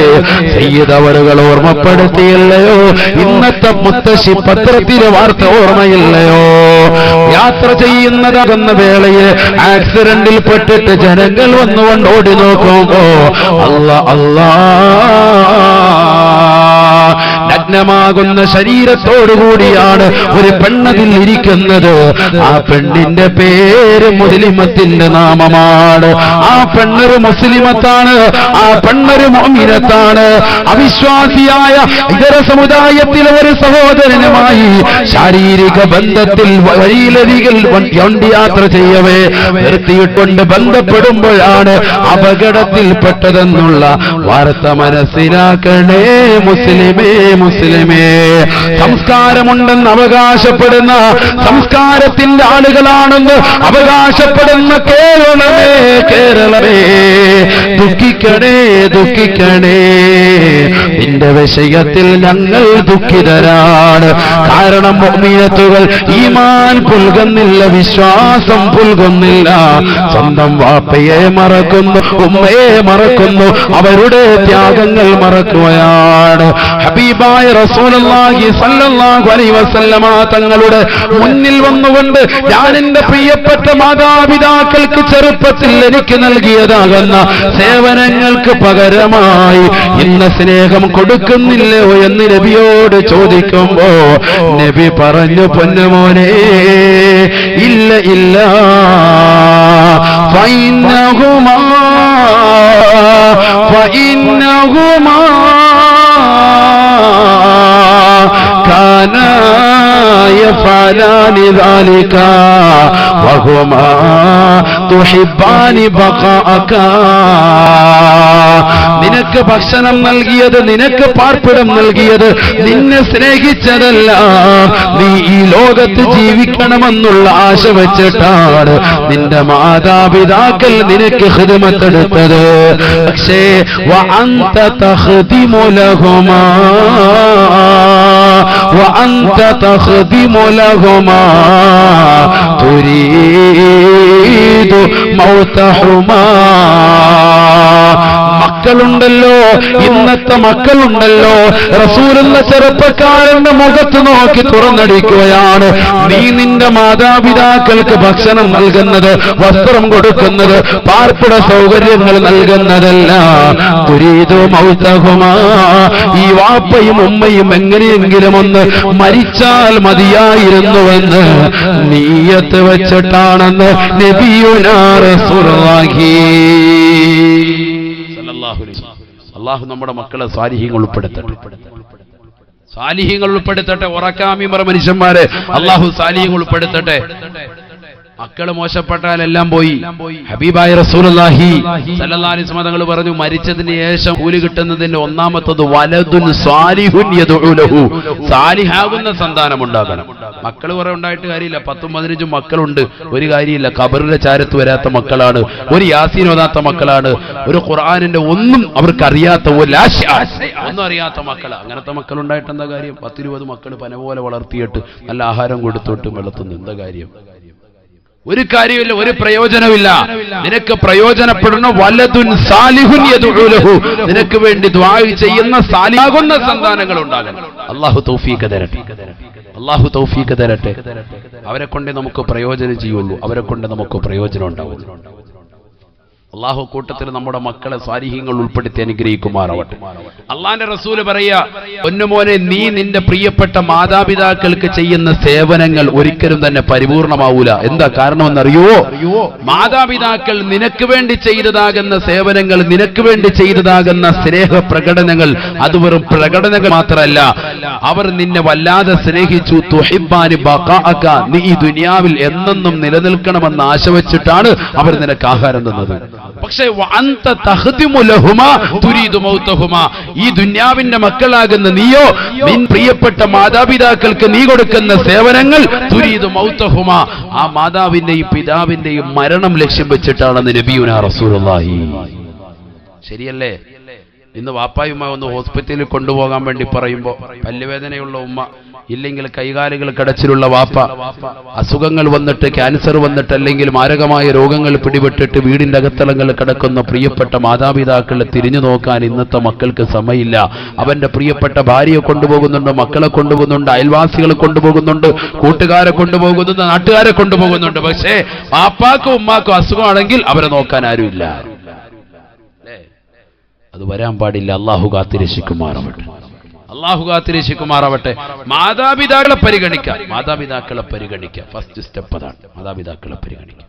Speaker 1: സയ്യിദവറുകൾ ഓർമ്മപ്പെടുത്തിയില്ലയോ, ഇന്നത്തെ മുത്തശ്ശി പത്രത്തിലെ വാർത്ത ഓർമ്മയില്ലയോ? യാത്ര ചെയ്യുന്നതാകുന്ന വേളയിൽ ആക്സിഡന്റിൽ പെട്ടിട്ട് ജനങ്ങൾ വന്നുകൊണ്ട് ഓടി നോക്കുമ്പോ അല്ലാ നഗ്നമാകുന്ന ശരീരത്തോടുകൂടിയാണ് ഒരു പെണ്ണതിൽ ഇരിക്കുന്നത്. ആ പെണ്ണിന്റെ പേര് മുസ്ലിമത്തിന്റെ നാമമാണ്. ആ പെണ്ണൊരു മുസ്ലിമത്താണ്, ആ പെണ്ണൊരു മുഅ്മിനത്താണ്. അവിശ്വാസിയായ ഇതര സമുദായത്തിലെ ഒരു സഹോദരനുമായി ശാരീരിക ബന്ധത്തിൽ വഴിയിലരികിൽ വണ്ടി യാത്ര ചെയ്യവേ നിർത്തിയിട്ടുണ്ട് ബന്ധപ്പെടുമ്പോഴാണ് അപകടത്തിൽപ്പെട്ടതെന്നുള്ള വാർത്ത മനസ്സിലാക്കണേ മുസ്ലിമേ, മുസ്ലിമേ. സംസ്കാരമുണ്ടെന്ന് അവകാശപ്പെടുന്ന, സംസ്കാരത്തിന്റെ ആളുകളാണെന്ന് അവകാശപ്പെടുന്ന കേരളമേ, കേരളമേ, ദുഃഖിക്കണേ, ദുഃഖിക്കണേ. നിന്റെ വിഷയത്തിൽ ഞങ്ങൾ ദുഃഖിതരാണ്. കാരണം മുഅ്മിനത്തുകൾ ഈമാൻ പുൽകുന്നില്ല, വിശ്വാസം പുൽകുന്നില്ല. സ്വന്തം വാപ്പയെ മറക്കുന്നു, ഉമ്മയെ മറക്കുന്നു, അവരുടെ ത്യാഗങ്ങൾ മറക്കുകയാണ്. ഹബീബായ റസൂലുള്ളാഹി സ്വല്ലല്ലാഹു അലൈഹി വസല്ലമ തങ്ങളുടെ മുന്നിൽ വന്നുകൊണ്ട് ഞാൻ എന്റെ പ്രിയപ്പെട്ട മാതാപിതാക്കൾക്ക് ചെറുപ്പത്തിൽ എനിക്ക് നൽകിയതാകുന്ന സേവനങ്ങൾക്ക് പകരമായി ഇന്ന് സ്നേഹം കൊടുക്കുന്നില്ലയോ എന്ന് നബിയോട് ചോദിക്കുമ്പോ നബി പറഞ്ഞു, പൊന്നുമോനെ, ഇല്ല ഇല്ല. ഫഇന്നഹുമാ കാനാ യഫഅലാനി ദാലിക വഹുമാ തുഹിബ്ബാനി ബഖാഅക. നിനക്ക് ഭക്ഷണം നൽകിയത്, നിനക്ക് പാർപ്പിടം നൽകിയത്, നിന്നെ സ്നേഹിച്ചതല്ല, നീ ഈ ലോകത്ത് ജീവിക്കണമെന്നുള്ള ആശ വെച്ചിട്ടാണ് നിന്റെ മാതാപിതാക്കൾ നിനക്ക് ഖിദ്മത്തെടുത്തത്. പക്ഷേ വഅൻത തഖ്ദിമു ലഹുമാ വഅൻത തഖ്ദിമു ലഹുമാ തുരീദു മൗതഹുമാ. മക്കളുണ്ടല്ലോ, ഇന്നത്തെ മക്കളുണ്ടല്ലോ, റസൂലുള്ള ചെറുപ്പക്കാരന്റെ മുഖത്ത് നോക്കി തുറന്നടിക്കുകയാണ്. നീ നിന്റെ മാതാപിതാക്കൾക്ക് ഭക്ഷണം നൽകുന്നത്, വസ്ത്രം കൊടുക്കുന്നത്, പാർപ്പിട സൗകര്യങ്ങൾ നൽകുന്നതല്ല. തുരീദു മൗതഹുമാ, ഈ വാപ്പയും ഉമ്മയും എങ്ങനെയെങ്കിലും ഒന്ന് മരിച്ചാൽ മതിയായിരുന്നുവെന്ന് നീയത്ത് വെച്ചിട്ടാണെന്ന് നബിയുനാ റസൂലുള്ളാഹി. അല്ലാഹു നമ്മുടെ മക്കളെ സാലിഹീങ്ങൾ ഉൾപ്പെടുത്തട്ടെ, സാലിഹീങ്ങൾ ഉൾപ്പെടുത്തട്ടെ. ഉറക്കാമിമറ മനുഷ്യന്മാരെ അല്ലാഹു സാലിഹീങ്ങൾ ഉൾപ്പെടുത്തട്ടെ. മക്കള് മോശപ്പെട്ടാൽ എല്ലാം പോയി. ഹബീബായ റസൂലുള്ളാഹി സ്വല്ലല്ലാഹു അലൈഹി വസല്ലം തങ്ങൾ പറഞ്ഞു, മരിച്ചതിന് ശേഷം കൂലി കിട്ടുന്നതിന്റെ ഒന്നാമത്തത് വലദുൻ സ്വാലിഹുൻ യദ്ഉ ലഹു, സാലിഹാകുന്ന സന്താനം ഉണ്ടാകണം. മക്കൾ കുറെ ഉണ്ടായിട്ട് കാര്യമില്ല, 10ഉം 15ഉം മക്കളുണ്ട്, ഒരു കാര്യമില്ല. ഖബറിന്റെ ചാരത്ത് വരാത്ത മക്കളാണ്, ഒരു യാസീൻ ഓതാത്ത മക്കളാണ്, ഒരു ഖുർആനിന്റെ ഒന്നും അവർക്കറിയാത്ത, ഒന്നും അറിയാത്ത മക്കളാണ്. അങ്ങനത്തെ മക്കളുണ്ടായിട്ട് എന്താ കാര്യം? 10-20 മക്കൾ പന പോലെ വളർത്തിയിട്ട് നല്ല ആഹാരം കൊടുത്തിട്ട് വളർത്തുന്നു, എന്താ കാര്യം? ഒരു കാര്യമില്ല, ഒരു പ്രയോജനമില്ല. നിനക്ക് പ്രയോജനപ്പെടുന്ന വലതുൻ സാലിഹുൻ യദ്ഉ ലഹു, നിനക്ക് വേണ്ടി ദുആ ചെയ്യുന്ന സാലിഹാകുന്ന സന്താനങ്ങൾ ഉണ്ടാകണം. അല്ലാഹു തൗഫീഖ് തരട്ടെ, അല്ലാഹു തൗഫീഖ് തരട്ടെ. അവരെ കൊണ്ട് നമുക്ക് പ്രയോജനം ചെയ്യുള്ളൂ, അവരെ കൊണ്ട് നമുക്ക് പ്രയോജനം ഉണ്ടാവുള്ളൂ. അള്ളാഹു കൂട്ടത്തിൽ നമ്മുടെ മക്കളെ സാലിഹീങ്ങൾ ഉൾപ്പെടുത്തി അനുഗ്രഹിക്കുമാറാവട്ടെ. അള്ളാന്റെ റസൂല് പറയാ, പൊന്നുമോനെ, നീ നിന്റെ പ്രിയപ്പെട്ട മാതാപിതാക്കൾക്ക് ചെയ്യുന്ന സേവനങ്ങൾ ഒരിക്കലും തന്നെ പരിപൂർണമാവൂല. എന്താ കാരണമെന്നറിയോ? മാതാപിതാക്കൾ നിനക്ക് വേണ്ടി ചെയ്തതാകുന്ന സേവനങ്ങൾ, നിനക്ക് വേണ്ടി ചെയ്തതാകുന്ന സ്നേഹ പ്രകടനങ്ങൾ, അത് വെറും പ്രകടനങ്ങൾ മാത്രമല്ല, അവർ നിന്നെ വല്ലാതെ സ്നേഹിച്ചു. തുഹിബ്ബാനി ബഖാഅക, നീ ഈ ദുനിയാവിൽ എന്നെന്നും നിലനിൽക്കണമെന്ന് ആശ വെച്ചിട്ടാണ് അവർ നിനക്ക് ആഹാരം തന്നത്. പക്ഷേ വഅൻത തഖ്ദിമു ലഹുമാ തുരീദു മൗതഹുമാ, ഈ ദുനിയാവിന്റെ മക്കളാകുന്ന നീയോ നിൻ പ്രിയപ്പെട്ട മാതാപിതാക്കൾക്ക് നീ കൊടുക്കുന്ന സേവനങ്ങൾ തുരീദു മൗതഹുമാ, ആ മാതാവിന്റെയും പിതാവിന്റെയും മരണം ലക്ഷ്യം വെച്ചിട്ടാണെന്ന് നബിയുനാ റസൂലുള്ളാഹി. ശരിയല്ലേ? ഇന്ന് വാപ്പായുമ്മ ഒന്ന് ഹോസ്പിറ്റലിൽ കൊണ്ടുപോകാൻ വേണ്ടി പറയുമ്പോൾ പല്ലുവേദനയുള്ള ഉമ്മ, ഇല്ലെങ്കിൽ കൈകാലുകൾ കടച്ചിലുള്ള വാപ്പ, അസുഖങ്ങൾ വന്നിട്ട്, ക്യാൻസർ വന്നിട്ട്, അല്ലെങ്കിൽ മാരകമായ രോഗങ്ങൾ പിടിപെട്ടിട്ട് വീടിന്റെ അകത്തളങ്ങളിൽ കിടക്കുന്ന പ്രിയപ്പെട്ട മാതാപിതാക്കളെ തിരിഞ്ഞു നോക്കാൻ ഇന്നത്തെ മക്കൾക്ക് സമയമില്ല. അവന്റെ പ്രിയപ്പെട്ട ഭാര്യയെ കൊണ്ടുപോകുന്നുണ്ട്, മക്കളെ കൊണ്ടുപോകുന്നുണ്ട്, അയൽവാസികളെ കൊണ്ടുപോകുന്നുണ്ട്, കൂട്ടുകാരെ കൊണ്ടുപോകുന്നുണ്ട്, നാട്ടുകാരെ കൊണ്ടുപോകുന്നുണ്ട്. പക്ഷേ വാപ്പാക്കും ഉമ്മാക്കും അസുഖമാണെങ്കിൽ അവരെ നോക്കാൻ ആരുമില്ല. അത് വരാൻ പാടില്ല. അള്ളാഹു കാത്തിരക്ഷിക്കുമാറാവട്ടെ, അള്ളാഹു കാത്തിരക്ഷിക്കുമാറാവട്ടെ. മാതാപിതാക്കളെ പരിഗണിക്കാം, മാതാപിതാക്കളെ പരിഗണിക്കാം. ഫസ്റ്റ് സ്റ്റെപ്പ് അതാണ്, മാതാപിതാക്കളെ പരിഗണിക്കാം.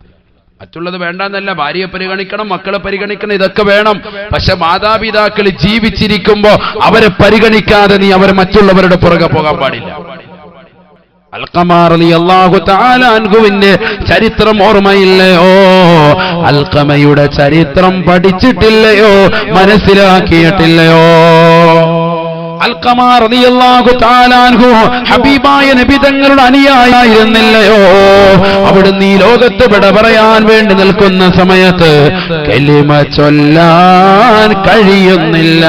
Speaker 1: മറ്റുള്ളത് വേണ്ടെന്നല്ല, ഭാര്യയെ പരിഗണിക്കണം, മക്കളെ പരിഗണിക്കണം, ഇതൊക്കെ വേണം. പക്ഷെ മാതാപിതാക്കൾ ജീവിച്ചിരിക്കുമ്പോ അവരെ പരിഗണിക്കാതെ നീ അവരെ മറ്റുള്ളവരുടെ പുറകെ പോകാൻ പാടില്ല. അൽഖമ റളിയല്ലാഹു തആല അൻഹുവിന്റെ ചരിത്രം ഓർമ്മയില്ലയോ? അൽഖമയുടെ ചരിത്രം പഠിച്ചിട്ടില്ലയോ? മനസ്സിലാക്കിയിട്ടില്ലയോ? അൽഖമ റളിയല്ലാഹു തആല അൻഹു ഹബീബായ നബി തങ്ങളുടെ അനുയായിയായിരുന്നില്ലയോ? അവിടുന്ന് ഈ ലോകത്ത് വിട പറയാൻ വേണ്ടി നിൽക്കുന്ന സമയത്ത് കലിമ ചൊല്ലാൻ കഴിയുന്നില്ല,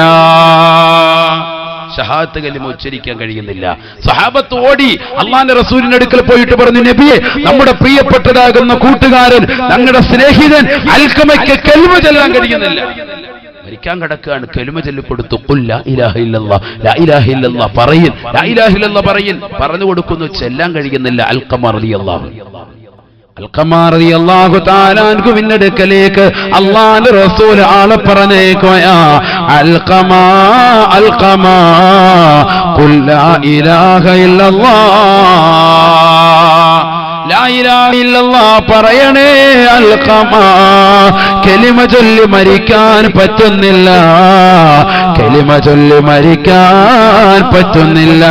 Speaker 1: ഷഹാദത്ത് കലിമ ഉച്ചരിക്കാൻ കഴിയുന്നില്ല. സഹാബത്ത് ഓടി അള്ളാന്റെ റസൂലിന്റെ അടുക്കൽ പോയിട്ട് പറഞ്ഞു, നബിയെ, നമ്മുടെ പ്രിയപ്പെട്ടതാകുന്ന കൂട്ടുകാരൻ, ഞങ്ങളുടെ സ്നേഹിതൻ അൽഖമയ്ക്ക് കലിമ ചൊല്ലാൻ കഴിയുന്നില്ല, മരിക്കാൻ കിടക്കുകയാണ്. കലിമ ചൊല്ലിക്കൊടുത്തു. ഖുൽ ലാ ഇലാഹ ഇല്ലല്ലാഹ്, ലാ ഇലാഹ ഇല്ലല്ലാഹ് പറയിൻ, ലാ ഇലാഹ ഇല്ലല്ലാഹ് പറയിൻ. പറഞ്ഞു കൊടുക്കുന്നു, ചെല്ലാൻ കഴിയുന്നില്ല. അൽഖമ റളിയല്ലാഹു അൻഹുവിന്റെ അടുക്കലേക്ക് അല്ലാഹുവിന്റെ റസൂൽ ആളെ പറഞ്ഞേക്കുകയാ. അൽഖമ അൽഖമ ഖുൽ ലാ ഇലാഹ ഇല്ലല്ലാഹ്, ലാ ഇലാഹ ഇല്ലല്ലാഹ് പറയണേ അൽഖമ. കലിമ ചൊല്ലി മരിക്കാൻ പറ്റുന്നില്ല, കലിമ ചൊല്ലി മരിക്കാൻ പറ്റുന്നില്ല.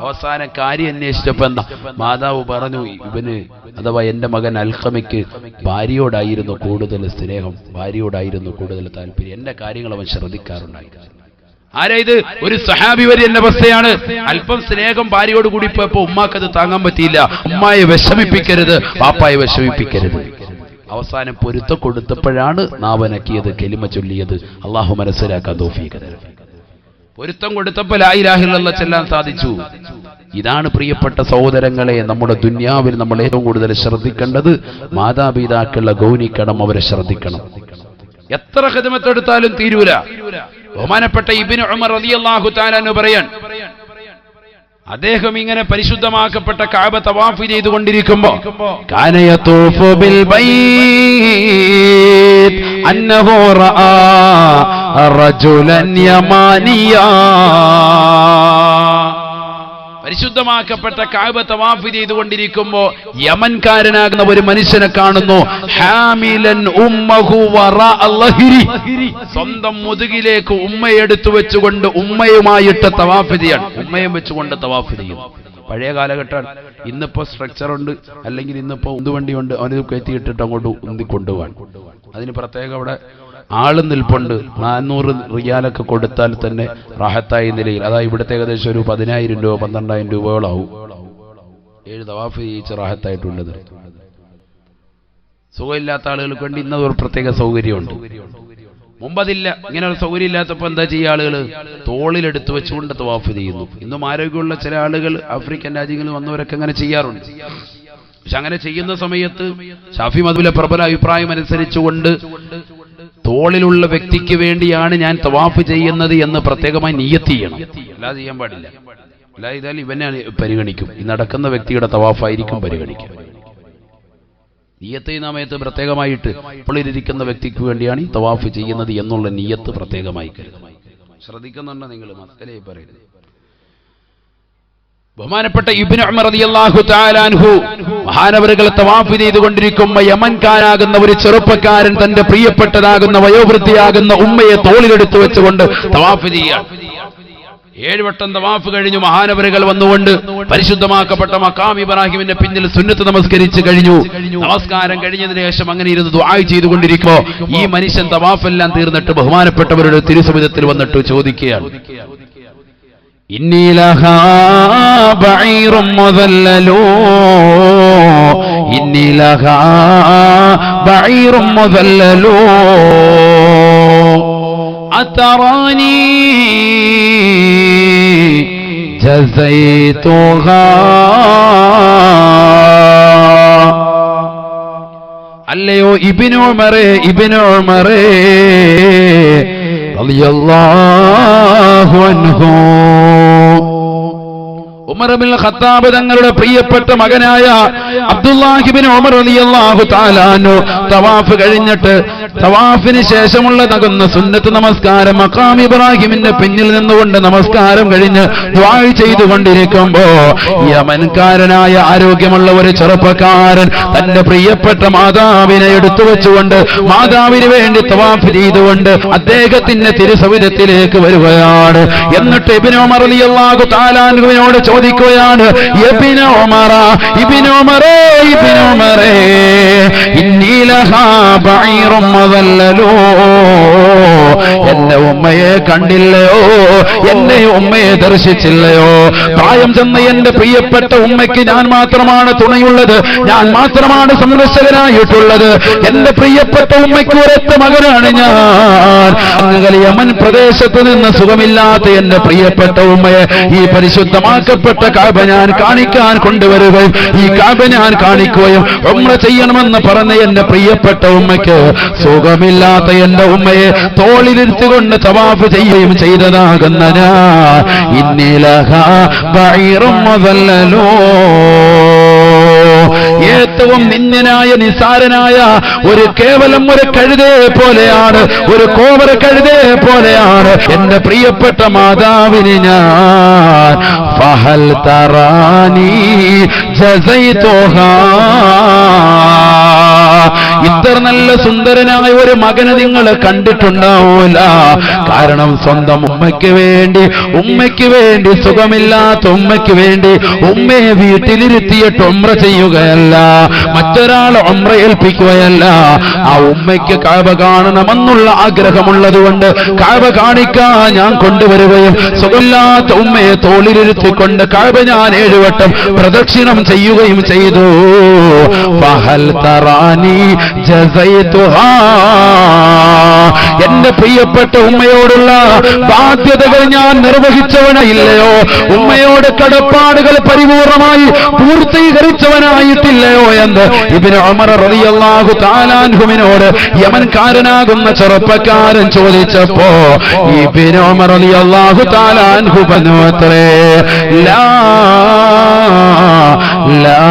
Speaker 1: അവസാന കാര്യം അന്വേഷിച്ചപ്പോ എന്താ? മാതാവ് പറഞ്ഞു, ഇവന് അഥവാ എന്റെ മകൻ അൽഖമയ്ക്ക് ഭാര്യയോടായിരുന്നു കൂടുതൽ സ്നേഹം, ഭാര്യയോടായിരുന്നു കൂടുതൽ താല്പര്യം, എന്റെ കാര്യങ്ങൾ അവൻ ശ്രദ്ധിക്കാറുണ്ടായിരുന്നു. ആരാ ഇത്? ഒരു സഹാബി വരെ എന്റെ അവസ്ഥയാണ്. അല്പം സ്നേഹം ഭാര്യയോട് കൂടി പോയപ്പോ ഉമ്മാക്കത് താങ്ങാൻ പറ്റിയില്ല. ഉമ്മായെ വിഷമിപ്പിക്കരുത്, പാപ്പായെ വിഷമിപ്പിക്കരുത്. അവസാനം പൊരുത്തം കൊടുത്തപ്പോഴാണ് നാവനക്കിയത്, കലിമ ചൊല്ലിയത്. അള്ളാഹു മനസ്സിലാക്കാൻ തൗഫീഖ് തരട്ടെ. പൊരുത്തം കൊടുത്തപ്പോൾ ലാ ഇലാഹ ഇല്ലല്ലാഹ് ചെല്ലാൻ സാധിച്ചു. ഇതാണ് പ്രിയപ്പെട്ട സഹോദരങ്ങളെ, നമ്മുടെ ദുനിയാവിൽ നമ്മൾ ഏറ്റവും കൂടുതൽ ശ്രദ്ധിക്കേണ്ടത് മാതാപിതാക്കളെ ഗൗനിക്കണം, അവരെ ശ്രദ്ധിക്കണം. എത്ര ഖിദ്മത്തെടുത്താലും തീരൂല. ബഹുമാനപ്പെട്ട ഇബ്നു ഉമർ റളിയല്ലാഹു തആല അൻഹു പറയാൻ, അദ്ദേഹം ഇങ്ങനെ പരിശുദ്ധമാക്കപ്പെട്ട കഅബ തവാഫ് ചെയ്തുകൊണ്ടിരിക്കുമ്പോ കാന യതൂഫു ബിൽ ബൈത്ത് അന്നഹു റആ റജുലൻ യമാനിയാ. പരിശുദ്ധമാക്കപ്പെട്ട കഅബ തവാഫ് ചെയ്തുകൊണ്ടിരിക്കുമ്പോ യമൻകാരനാകുന്ന ഒരു മനുഷ്യനെ കാണുന്നു. ഹാമിലൻ ഉമ്മഹു വറാ അൽഹിരി, സ്വന്തം മുതുകിലേക്ക് ഉമ്മയെടുത്തു വെച്ചുകൊണ്ട് ഉമ്മയുമായിട്ട് തവാഫ് ചെയ്യാണ്, ഉമ്മയും വെച്ചുകൊണ്ട് തവാഫ് ചെയ്യും. പഴയ കാലഘട്ടമാണ്. ഇന്നിപ്പോ സ്ട്രക്ചർ ഉണ്ട്, അല്ലെങ്കിൽ ഇന്നിപ്പോ ഉന്തുവണ്ടിയുണ്ട്, അവന് കയറ്റിയിട്ടിട്ട് അങ്ങോട്ട് ഉന്തി കൊണ്ടുപോകാൻ. അതിന് പ്രത്യേകം അവിടെ ആള് നിൽപ്പുണ്ട്. 400 റിയാലൊക്കെ കൊടുത്താൽ തന്നെ റാഹത്തായ നിലയിൽ, അതായത് ഇവിടുത്തെ ഏകദേശം ഒരു 10,000 രൂപ 12,000 രൂപയോളാവും 7 തവാഫ് ചെയ്യിച്ച് റാഹത്തായിട്ടുള്ളത്. സുഖമില്ലാത്ത ആളുകൾക്ക് വേണ്ടി ഇന്നതൊരു പ്രത്യേക സൗകര്യമുണ്ട്. മുമ്പതില്ല. ഇങ്ങനെ ഒരു സൗകര്യം ഇല്ലാത്തപ്പോൾ എന്താ ചെയ്യുക? ആളുകൾ തോളിലെടുത്ത് വെച്ചുകൊണ്ട് തവാഫ് ചെയ്യുന്നു. ഇന്നും ആരോഗ്യമുള്ള ചില ആളുകൾ ആഫ്രിക്കൻ രാജ്യങ്ങളിൽ വന്നവരൊക്കെ അങ്ങനെ ചെയ്യാറുണ്ട്. പക്ഷെ അങ്ങനെ ചെയ്യുന്ന സമയത്ത് ഷാഫി മദ്ഹബിലെ പ്രബല അഭിപ്രായം അനുസരിച്ചുകൊണ്ട് തോളിലുള്ള വ്യക്തിക്ക് വേണ്ടിയാണ് ഞാൻ തവാഫ് ചെയ്യുന്നത് എന്ന് പ്രത്യേകമായി നിയ്യത്ത് ചെയ്യണം. അല്ലാതെ ചെയ്യാൻ പാടില്ല. അല്ലാതെ ഇതാൽ ഇവനെ പരിഗണിക്കും. ഈ നടക്കുന്ന വ്യക്തിയുടെ തവാഫായിരിക്കും പരിഗണിക്കുക. നിയ്യത്ത് ചെയ്യുന്ന സമയത്ത് പ്രത്യേകമായിട്ട് ഇപ്പോഴിരിക്കുന്ന വ്യക്തിക്ക് വേണ്ടിയാണ് ഈ തവാഫ് ചെയ്യുന്നത് എന്നുള്ള നിയ്യത്ത് പ്രത്യേകമായി കരുതണം. ശ്രദ്ധിക്കുന്നുണ്ടോ നിങ്ങൾ? മസ്അലയെ പറയുന്നത്. ബഹുമാനപ്പെട്ട ഇബ്നു ഉമർ റളിയല്ലാഹു തആല അൻഹു മഹാനവറുകൾ തവാഫ് ചെയ്തുകൊണ്ടിരിക്കുമ്പോൾ യമൻകാരാകുന്ന ഒരു ചെറുപ്പക്കാരൻ തന്റെ പ്രിയപ്പെട്ടതാകുന്ന വയോവൃദ്ധയാകുന്ന ഉമ്മയെ തോളിലെടുത്തു വെച്ചുകൊണ്ട് തവാഫ് ചെയ്യുകയാണ്. 7 വട്ടം തവാഫ് കഴിഞ്ഞു. മഹാനവറുകൾ വന്നുകൊണ്ട് പരിശുദ്ധമാക്കപ്പെട്ട മഖാം ഇബ്രാഹിമിന്റെ പിന്നിൽ സുന്നത്ത് നമസ്കരിച്ച് കഴിഞ്ഞു. നമസ്കാരം കഴിഞ്ഞതിന് ശേഷം അങ്ങനെ ഇരുന്ന് ദുആ ചെയ്തുകൊണ്ടിരിക്കുമ്പോൾ ഈ മനുഷ്യൻ തവാഫെല്ലാം തീർന്നിട്ട് ബഹുമാനപ്പെട്ടവരുടെ തിരുസവിധത്തിൽ വന്നിട്ട് ചോദിക്കുകയാണ്, ഇന്നി ലഹാ ബഈറും മുദല്ലലൂ, ഇന്നി ലഹാ ബഈറും മുദല്ലലൂ അതറാനി ജസൈതുഹാ. അല്ലയോ ഇബ്നു ഉമറേ, ഇബ്നു ഉമറേ റളിയല്ലാഹു അൻഹു, ഉമർ ഇബ്നുൽ ഖത്താബ് തങ്ങളുടെ പ്രിയപ്പെട്ട മകനായ അബ്ദുല്ലാഹി ഇബ്നു ഉമർ റളിയല്ലാഹു തആല അൻഹു തവാഫ് കഴിഞ്ഞിട്ട് തവാഫിന് ശേഷമുള്ള നകുന്ന സുന്നത്ത് നമസ്കാരം മഖാം ഇബ്രാഹിമിന്റെ പിന്നിൽ നിന്നുകൊണ്ട് നമസ്കാരം കഴിഞ്ഞ് ദുആ ചെയ്തുകൊണ്ടിരിക്കുമ്പോ യമൻകാരനായ ആരോഗ്യമുള്ള ഒരു ചെറുപ്പക്കാരൻ തന്റെ പ്രിയപ്പെട്ട മാതാവിനെ എടുത്തു വെച്ചുകൊണ്ട് മാതാവിന് വേണ്ടി തവാഫ് ചെയ്തുകൊണ്ട് അദ്ദേഹത്തിന്റെ തിരുസവിധത്തിലേക്ക് വരികയാണ്. എന്നിട്ട് ഇബ്നു ഉമർ റളിയല്ലാഹു തആല അൻഹുവിനോട് ചോദിക്കുകയാണ്, ഇബ്നു ഉമറ, ഇബ്നു ഉമറേ, ഇബ്നു ഉമറേ ഇന്നി ലഹാ ബഈറും മുദല്ലലൂ, എന്റെ ഉമ്മയെ കണ്ടില്ലയോ? എന്റെ ഉമ്മയെ ദർശിച്ചില്ലയോ? പ്രായം ചെന്ന എന്റെ പ്രിയപ്പെട്ട ഉമ്മയ്ക്ക് ഞാൻ മാത്രമാണ് തുണയുള്ളത്, ഞാൻ മാത്രമാണ് സംരക്ഷകനായിട്ടുള്ളത്. എന്റെ പ്രിയപ്പെട്ട ഉമ്മയ്ക്ക് ഒരൊറ്റ മകനാണ് ഞാൻ. അങ്ങനെ യമൻ പ്രദേശത്ത് നിന്ന് സുഖമില്ലാത്ത എന്റെ പ്രിയപ്പെട്ട ഉമ്മയെ ഈ പരിശുദ്ധമാക്കപ്പെട്ട കഅബ ഞാൻ കാണിക്കാൻ കൊണ്ടുവരികയും ഈ കഅബ ഞാൻ കാണിക്കുകയും ഉംറ ചെയ്യണമെന്ന് പറഞ്ഞ എന്റെ പ്രിയപ്പെട്ട ഉമ്മയ്ക്ക് സുഖമില്ലാത്ത എന്റെ ഉമ്മയെ തോളിലിരുത്തിക്കൊണ്ട് തവാഫ് ചെയ്യുകയും ചെയ്തതാകുന്ന ഞാൻ ഇന്നി ലഹാ ബഈറും മുദല്ലലൂ, ഏറ്റവും നിന്ദനായ നിസാരനായ ഒരു കേവലം ഒരു കഴുതേ പോലെയാണ്, ഒരു കോവര കഴുതേ പോലെയാണ് എന്റെ പ്രിയപ്പെട്ട മാതാവിന് ഞാൻ. ഫഹൽ തറാനി ജസൈതുഹാ, ഇത്ര നല്ല സുന്ദരനായ ഒരു മകനെ നിങ്ങൾ കണ്ടിട്ടുണ്ടാവൂല. കാരണം സ്വന്തം ഉമ്മയ്ക്ക് വേണ്ടി സുഖമില്ലാത്ത ഉമ്മയ്ക്ക് വേണ്ടി ഉമ്മയെ വീട്ടിലിരുത്തിയിട്ട് ഉംറ ചെയ്യുകയല്ല, മറ്റൊരാൾ ഉംറ ഏൽപ്പിക്കുകയല്ല. ആ ഉമ്മയ്ക്ക് കഅബ കാണണമെന്നുള്ള ആഗ്രഹമുള്ളത് കൊണ്ട് കഅബ കാണിക്കാൻ ഞാൻ കൊണ്ടുവരികയും സുഖമില്ലാത്ത ഉമ്മയെ തോളിലിരുത്തിക്കൊണ്ട് കഅബ ഞാൻ 7 വട്ടം പ്രദക്ഷിണം ചെയ്യുകയും ചെയ്തു. ഫഹൽ തറാനി ജസൈതുഹാ, എന്റെ പ്രിയപ്പെട്ട ഉമ്മയോടുള്ള ബാധ്യതകൾ ഞാൻ നിർവഹിച്ചവനായില്ലയോ? ഉമ്മയോട് കടപ്പാടുകൾ പരിപൂർണമായി പൂർത്തീകരിച്ചവനായിട്ടില്ലയോ എന്ന് ഇബ്നു ഉമർ റളിയല്ലാഹു തആല അൻഹുവിനോട് യമൻകാരനാകുന്ന ചെറുപ്പക്കാരൻ ചോദിച്ചപ്പോ ഇബ്നു ഉമർ റളിയല്ലാഹു തആല അൻഹു പറഞ്ഞുവത്രേ, ലാ ലാ,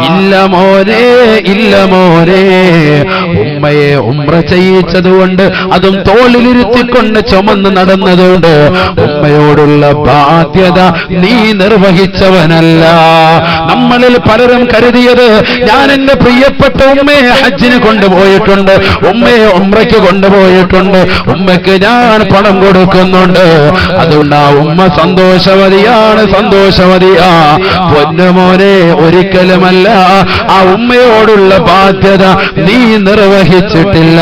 Speaker 1: ഇല്ല മോനെ, ഇല്ല മോനെ, ഉമ്മയെ ഉംറ ചെയ്യിച്ചതുകൊണ്ട്, അതും തോളിലിരുത്തിക്കൊണ്ട് ചുമന്ന് നടന്നതുകൊണ്ട് ഉമ്മയോടുള്ള ബാധ്യത നീ നിർവഹിച്ചവനല്ല. നമ്മളിൽ പലരും കരുതിയത്, ഞാൻ എന്റെ പ്രിയപ്പെട്ട ഉമ്മയെ ഹജ്ജിന് കൊണ്ടുപോയിട്ടുണ്ട്, ഉമ്മയെ ഉംറയ്ക്ക് കൊണ്ടുപോയിട്ടുണ്ട്, ഉമ്മയ്ക്ക് ഞാൻ പണം കൊടുക്കുന്നുണ്ട്, അതുകൊണ്ട് ആ ഉമ്മ സന്തോഷവതിയാണ്, സന്തോഷവതിയാ. പൊന്നുമോനെ, ഒരിക്കലുമല്ല. ആ ഉമ്മയോടുള്ള ബാധ്യത നീ നിർവഹിച്ചിട്ടില്ല.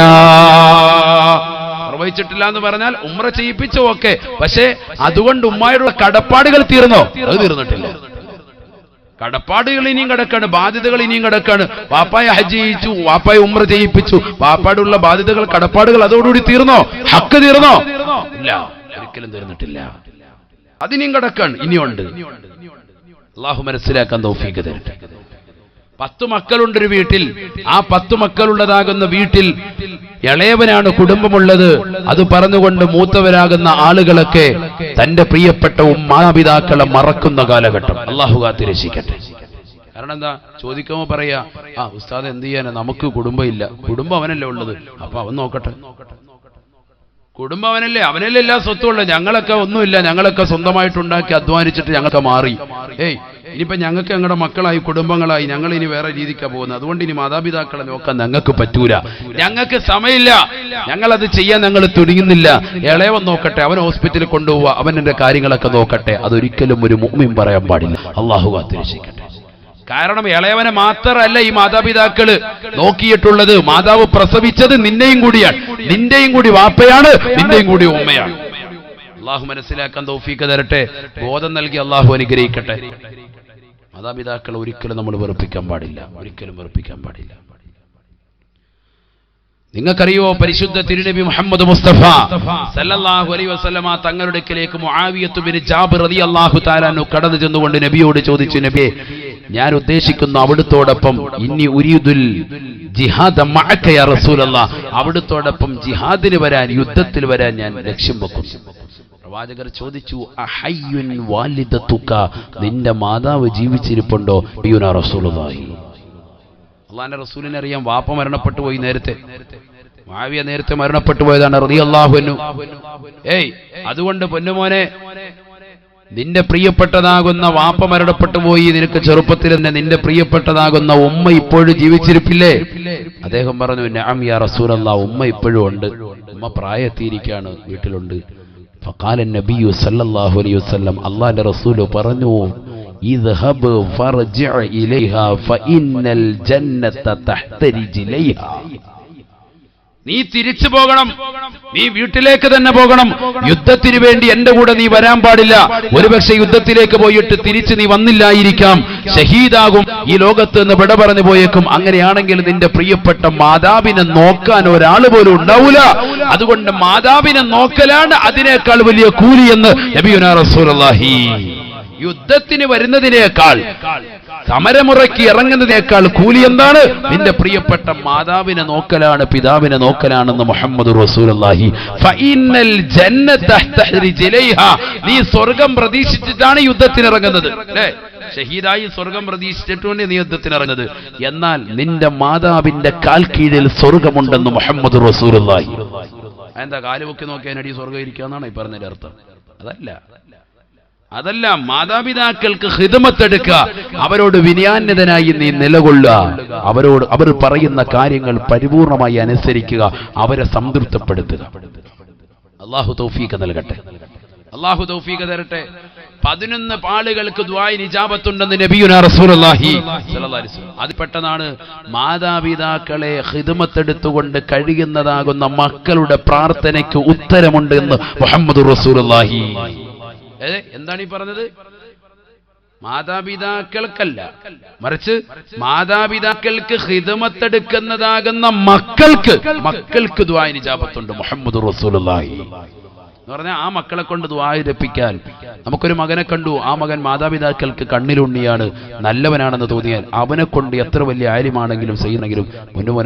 Speaker 1: നിർവഹിച്ചിട്ടില്ല എന്ന് പറഞ്ഞാൽ ഉംറ ചെയ്യിപ്പിച്ചു, ഓക്കെ, പക്ഷേ അതുകൊണ്ട് ഉമ്മയോടുള്ള കടപ്പാടുകൾ തീർന്നോ? അത് തീർന്നിട്ടില്ല. കടപ്പാടുകൾ ഇനിയും കിടക്കാണ്, ബാധ്യതകൾ ഇനിയും കിടക്കാണ്. വാപ്പായെ ഹജ്ജ് ചെയ്യിച്ചു, വാപ്പായെ ഉംറ ചെയ്യിപ്പിച്ചു, വാപ്പാടുള്ള ബാധ്യതകൾ, കടപ്പാടുകൾ അതോടുകൂടി തീർന്നോ? ഹക്ക് തീർന്നോ? ഇല്ല, ഒരിക്കലും തീർന്നിട്ടില്ല. അതിനിയും കിടക്കാണ്, ഇനിയുണ്ട്. അള്ളാഹു മനസ്സിലാക്കാൻ തൗഫീഖ് തരട്ടെ. 10 മക്കളുണ്ടൊരു വീട്ടിൽ. ആ 10 മക്കളുള്ളതാകുന്ന വീട്ടിൽ ഇളയവനാണ് കുടുംബമുള്ളത്. അത് പറഞ്ഞുകൊണ്ട് മൂത്തവരാകുന്ന ആളുകളൊക്കെ തന്റെ പ്രിയപ്പെട്ട മാതാപിതാക്കളെ മറക്കുന്ന കാലഘട്ടം. അള്ളാഹു കാത്തിരക്ഷിക്കട്ടെ. കാരണം എന്താ ചോദിക്കുമ്പോ പറയാ, ഉസ്താദ് എന്ത് ചെയ്യാനാ, നമുക്ക് കുടുംബം ഇല്ല. കുടുംബം അവനല്ലേ ഉള്ളത്, അപ്പൊ അവൻ നോക്കട്ടെ. കുടുംബം അവനല്ലേ, അവനല്ലേ എല്ലാ സ്വത്തുള്ളത്. ഞങ്ങളൊക്കെ ഒന്നുമില്ല, ഞങ്ങളൊക്കെ സ്വന്തമായിട്ടുണ്ടാക്കി അധ്വാനിച്ചിട്ട് ഞങ്ങൾക്ക് മാറി. ഇനിയിപ്പോ ഞങ്ങൾക്ക് ഞങ്ങളുടെ മക്കളായി, കുടുംബങ്ങളായി, ഞങ്ങൾ ഇനി വേറെ രീതിക്കാണ് പോകുന്നത്. അതുകൊണ്ട് ഇനി മാതാപിതാക്കളെ നോക്കാൻ ഞങ്ങൾക്ക് പറ്റൂല, ഞങ്ങൾക്ക് സമയമില്ല, ഞങ്ങളത് ചെയ്യാൻ ഞങ്ങൾ തുനിയുന്നില്ല. ഇളയവൻ നോക്കട്ടെ, അവൻ ഹോസ്പിറ്റലിൽ കൊണ്ടുപോവുക, അവൻ എന്റെ കാര്യങ്ങളൊക്കെ നോക്കട്ടെ. അതൊരിക്കലും ഒരു മുഅ്മിൻ പറയാൻ പാടില്ല. അള്ളാഹു കാത്തിരക്ഷിക്കട്ടെ. കാരണം ഇളയവനെ മാത്രമല്ല ഈ മാതാപിതാക്കള് നോക്കിയിട്ടുള്ളത്. മാതാവ് പ്രസവിച്ചത് നിന്നെയും കൂടിയാണ്, നിന്റെയും കൂടി വാപ്പയാണ്, നിന്റെയും കൂടി ഉമ്മയാണ്. അള്ളാഹു മനസ്സിലാക്കാൻ തൗഫീഖ് തരട്ടെ, ബോധം നൽകി അള്ളാഹു അനുഗ്രഹിക്കട്ടെ. മാതാപിതാക്കളെ ഒരിക്കലും നമ്മൾ വെറുപ്പിക്കാൻ പാടില്ല, ഒരിക്കലും വെറുപ്പിക്കാൻ പാടില്ല. നിങ്ങൾക്കറിയോ, പരിശുദ്ധ തിരുനബി മുഹമ്മദ് മുസ്തഫ സല്ലല്ലാഹു അലൈഹി വസല്ലമ തങ്ങളുടെ അടുക്കലേക്ക് മുആവിയത്ത് ബിൻ ജാബിർ റളിയല്ലാഹു തആല അൻഹു കടന്നു ചെന്നുകൊണ്ട് നബിയോട് ചോദിച്ചു, നബിയെ, ഞാൻ ഉദ്ദേശിക്കുന്നു അവിടുത്തോടൊപ്പം ഇന്നി ഉരീദുൽ ജിഹാദ മഅക യാ റസൂലല്ലാഹ്, അവിടുത്തോടൊപ്പം ജിഹാദിന് വരാൻ, യുദ്ധത്തിൽ വരാൻ ഞാൻ ലക്ഷ്യം വെക്കുന്നു. പ്രവാചകർ ചോദിച്ചു, അഹയ്യുൻ വാലിദതുക, നിന്റെ മാതാവ് ജീവിച്ചിരിപ്പുണ്ടോ? യുനാ റസൂലുള്ളാഹി, അല്ലാഹുവിന്റെ റസൂലിനെ അറിയാം, വാപ്പ മരണപ്പെട്ടു പോയി നേരത്തെ. മുആവിയ നേരത്തെ മരണപ്പെട്ടു പോയതാണ് റളിയല്ലാഹു അൻഹു. അതുകൊണ്ട് പൊന്നുമോനെ, നിന്റെ പ്രിയപ്പെട്ടതാകുന്ന വാപ്പ മരണപ്പെട്ടു പോയി, നിനക്ക് ചെറുപ്പത്തിൽ തന്നെ നിന്റെ പ്രിയപ്പെട്ടതാകുന്ന ഉമ്മ ഇപ്പോഴും ജീവിച്ചിരിപ്പില്ലേ? അദ്ദേഹം പറഞ്ഞു, നഅം യാ റസൂലല്ലാഹ്, ഉമ്മ ഇപ്പോഴും ഉണ്ട്, ഉമ്മ പ്രായത്തിയിരിക്കാണ്, വീട്ടിലുണ്ട്. ഫഖാല നബിയു സല്ലല്ലാഹു അലൈഹി വസല്ലം, അല്ലാഹുവിന്റെ റസൂൽ പറഞ്ഞു, ഇദ്ഹബ് ഫർജിഅ ഇലൈഹാ ഫഇന്നൽ ജന്നത തഹ്ത റിജ്ലൈഹാ, നീ തിരിച്ചു പോകണം, നീ വീട്ടിലേക്ക് തന്നെ പോകണം. യുദ്ധത്തിന് വേണ്ടി എന്റെ കൂടെ നീ വരാൻ പാടില്ല. ഒരുപക്ഷെ യുദ്ധത്തിലേക്ക് പോയിട്ട് തിരിച്ച് നീ വന്നില്ലായിരിക്കാം, ഷഹീദാകും, ഈ ലോകത്ത് നിന്ന് വിട പറഞ്ഞു പോയേക്കും. അങ്ങനെയാണെങ്കിൽ നിന്റെ പ്രിയപ്പെട്ട മാതാവിനെ നോക്കാൻ ഒരാൾ പോലും ഉണ്ടാവൂല. അതുകൊണ്ട് മാതാവിനെ നോക്കലാണ് അതിനേക്കാൾ വലിയ കൂലിയെന്ന് നബിയുനാ റസൂലുള്ളാഹി. യുദ്ധത്തിന് വരുന്നതിനേക്കാൾ, സമരമുറയ്ക്ക് ഇറങ്ങുന്നതിനേക്കാൾ കൂലി എന്താണ്? നിന്റെ പ്രിയപ്പെട്ട മാതാവിനെ നോക്കലാണ്, പിതാവിനെ നോക്കലാണെന്ന് മുഹമ്മദ് റസൂലുള്ളാഹി. ഫഇന്നൽ ജന്നത തഹ്ത റിജ്ലൈഹാ, നീ സ്വർഗം പ്രതീക്ഷിച്ചിട്ടാണ് യുദ്ധത്തിനിറങ്ങുന്നത്, അല്ലേ? ഷഹീദായി സ്വർഗം പ്രതീക്ഷിച്ചിട്ടുണ്ട് നീ യുദ്ധത്തിനിറങ്ങുന്നത്. എന്നാൽ നിന്റെ മാതാവിന്റെ കാൽ കീഴിൽ സ്വർഗമുണ്ടെന്ന് മുഹമ്മദ് റസൂലുള്ളാഹി. എന്താ കാലുപൊക്കി നോക്കിയാനടി സ്വർഗം ഇരിക്കാന്നാണ് ഈ പറഞ്ഞതിന്റെ അർത്ഥം? അതല്ല, മാതാപിതാക്കൾക്ക് ഖിദ്മത്തെടുക്കുക, അവരോട് വിനയാന്യതനായി നീ നിലകൊള്ളുക, അവർ പറയുന്ന കാര്യങ്ങൾ പരിപൂർണമായി അനുസരിക്കുക, അവരെ സംതൃപ്തപ്പെടുത്തുക. അല്ലാഹു തൗഫീഖ് നൽകട്ടെ, അല്ലാഹു തൗഫീഖ് തരട്ടെ. 11 ആളുകൾക്ക് ദുആഇന് ഇജാബത്തുണ്ടെന്ന് നബിയുനാ റസൂലുള്ളാഹി സ്വല്ലല്ലാഹു അലൈഹി വസല്ലം. അതിൽപ്പെട്ടതാണ് മാതാപിതാക്കളെ ഖിദ്മത്തെടുത്തുകൊണ്ട് കഴിയുന്നതാകുന്ന മക്കളുടെ പ്രാർത്ഥനയ്ക്ക് ഉത്തരമുണ്ട് എന്ന് മുഹമ്മദ് റസൂലുള്ളാഹി. എന്താണ് ഈ പറഞ്ഞത്? മാതാപിതാക്കൾക്കല്ല, മറിച്ച് മാതാപിതാക്കൾക്ക് ഖിദ്മത്തെടുക്കുന്നതാകുന്ന മക്കൾക്ക് ദുആഇന് ഇജാബത്തുണ്ട് മുഹമ്മദ് റസൂലുള്ളാഹി എന്ന് പറഞ്ഞാൽ ആ മക്കളെ കൊണ്ട് ദുആ രപ്പിക്കാൻ. നമുക്കൊരു മകനെ കണ്ടു, ആ മകൻ മാതാപിതാക്കൾക്ക് കണ്ണിലുണ്ണിയാണ്, നല്ലവനാണെന്ന് തോന്നിയാൽ അവനെ കൊണ്ട് എത്ര വലിയ ആലിമാണെങ്കിലും ചെയ്യുന്നെങ്കിലും മുന്നുമോനെ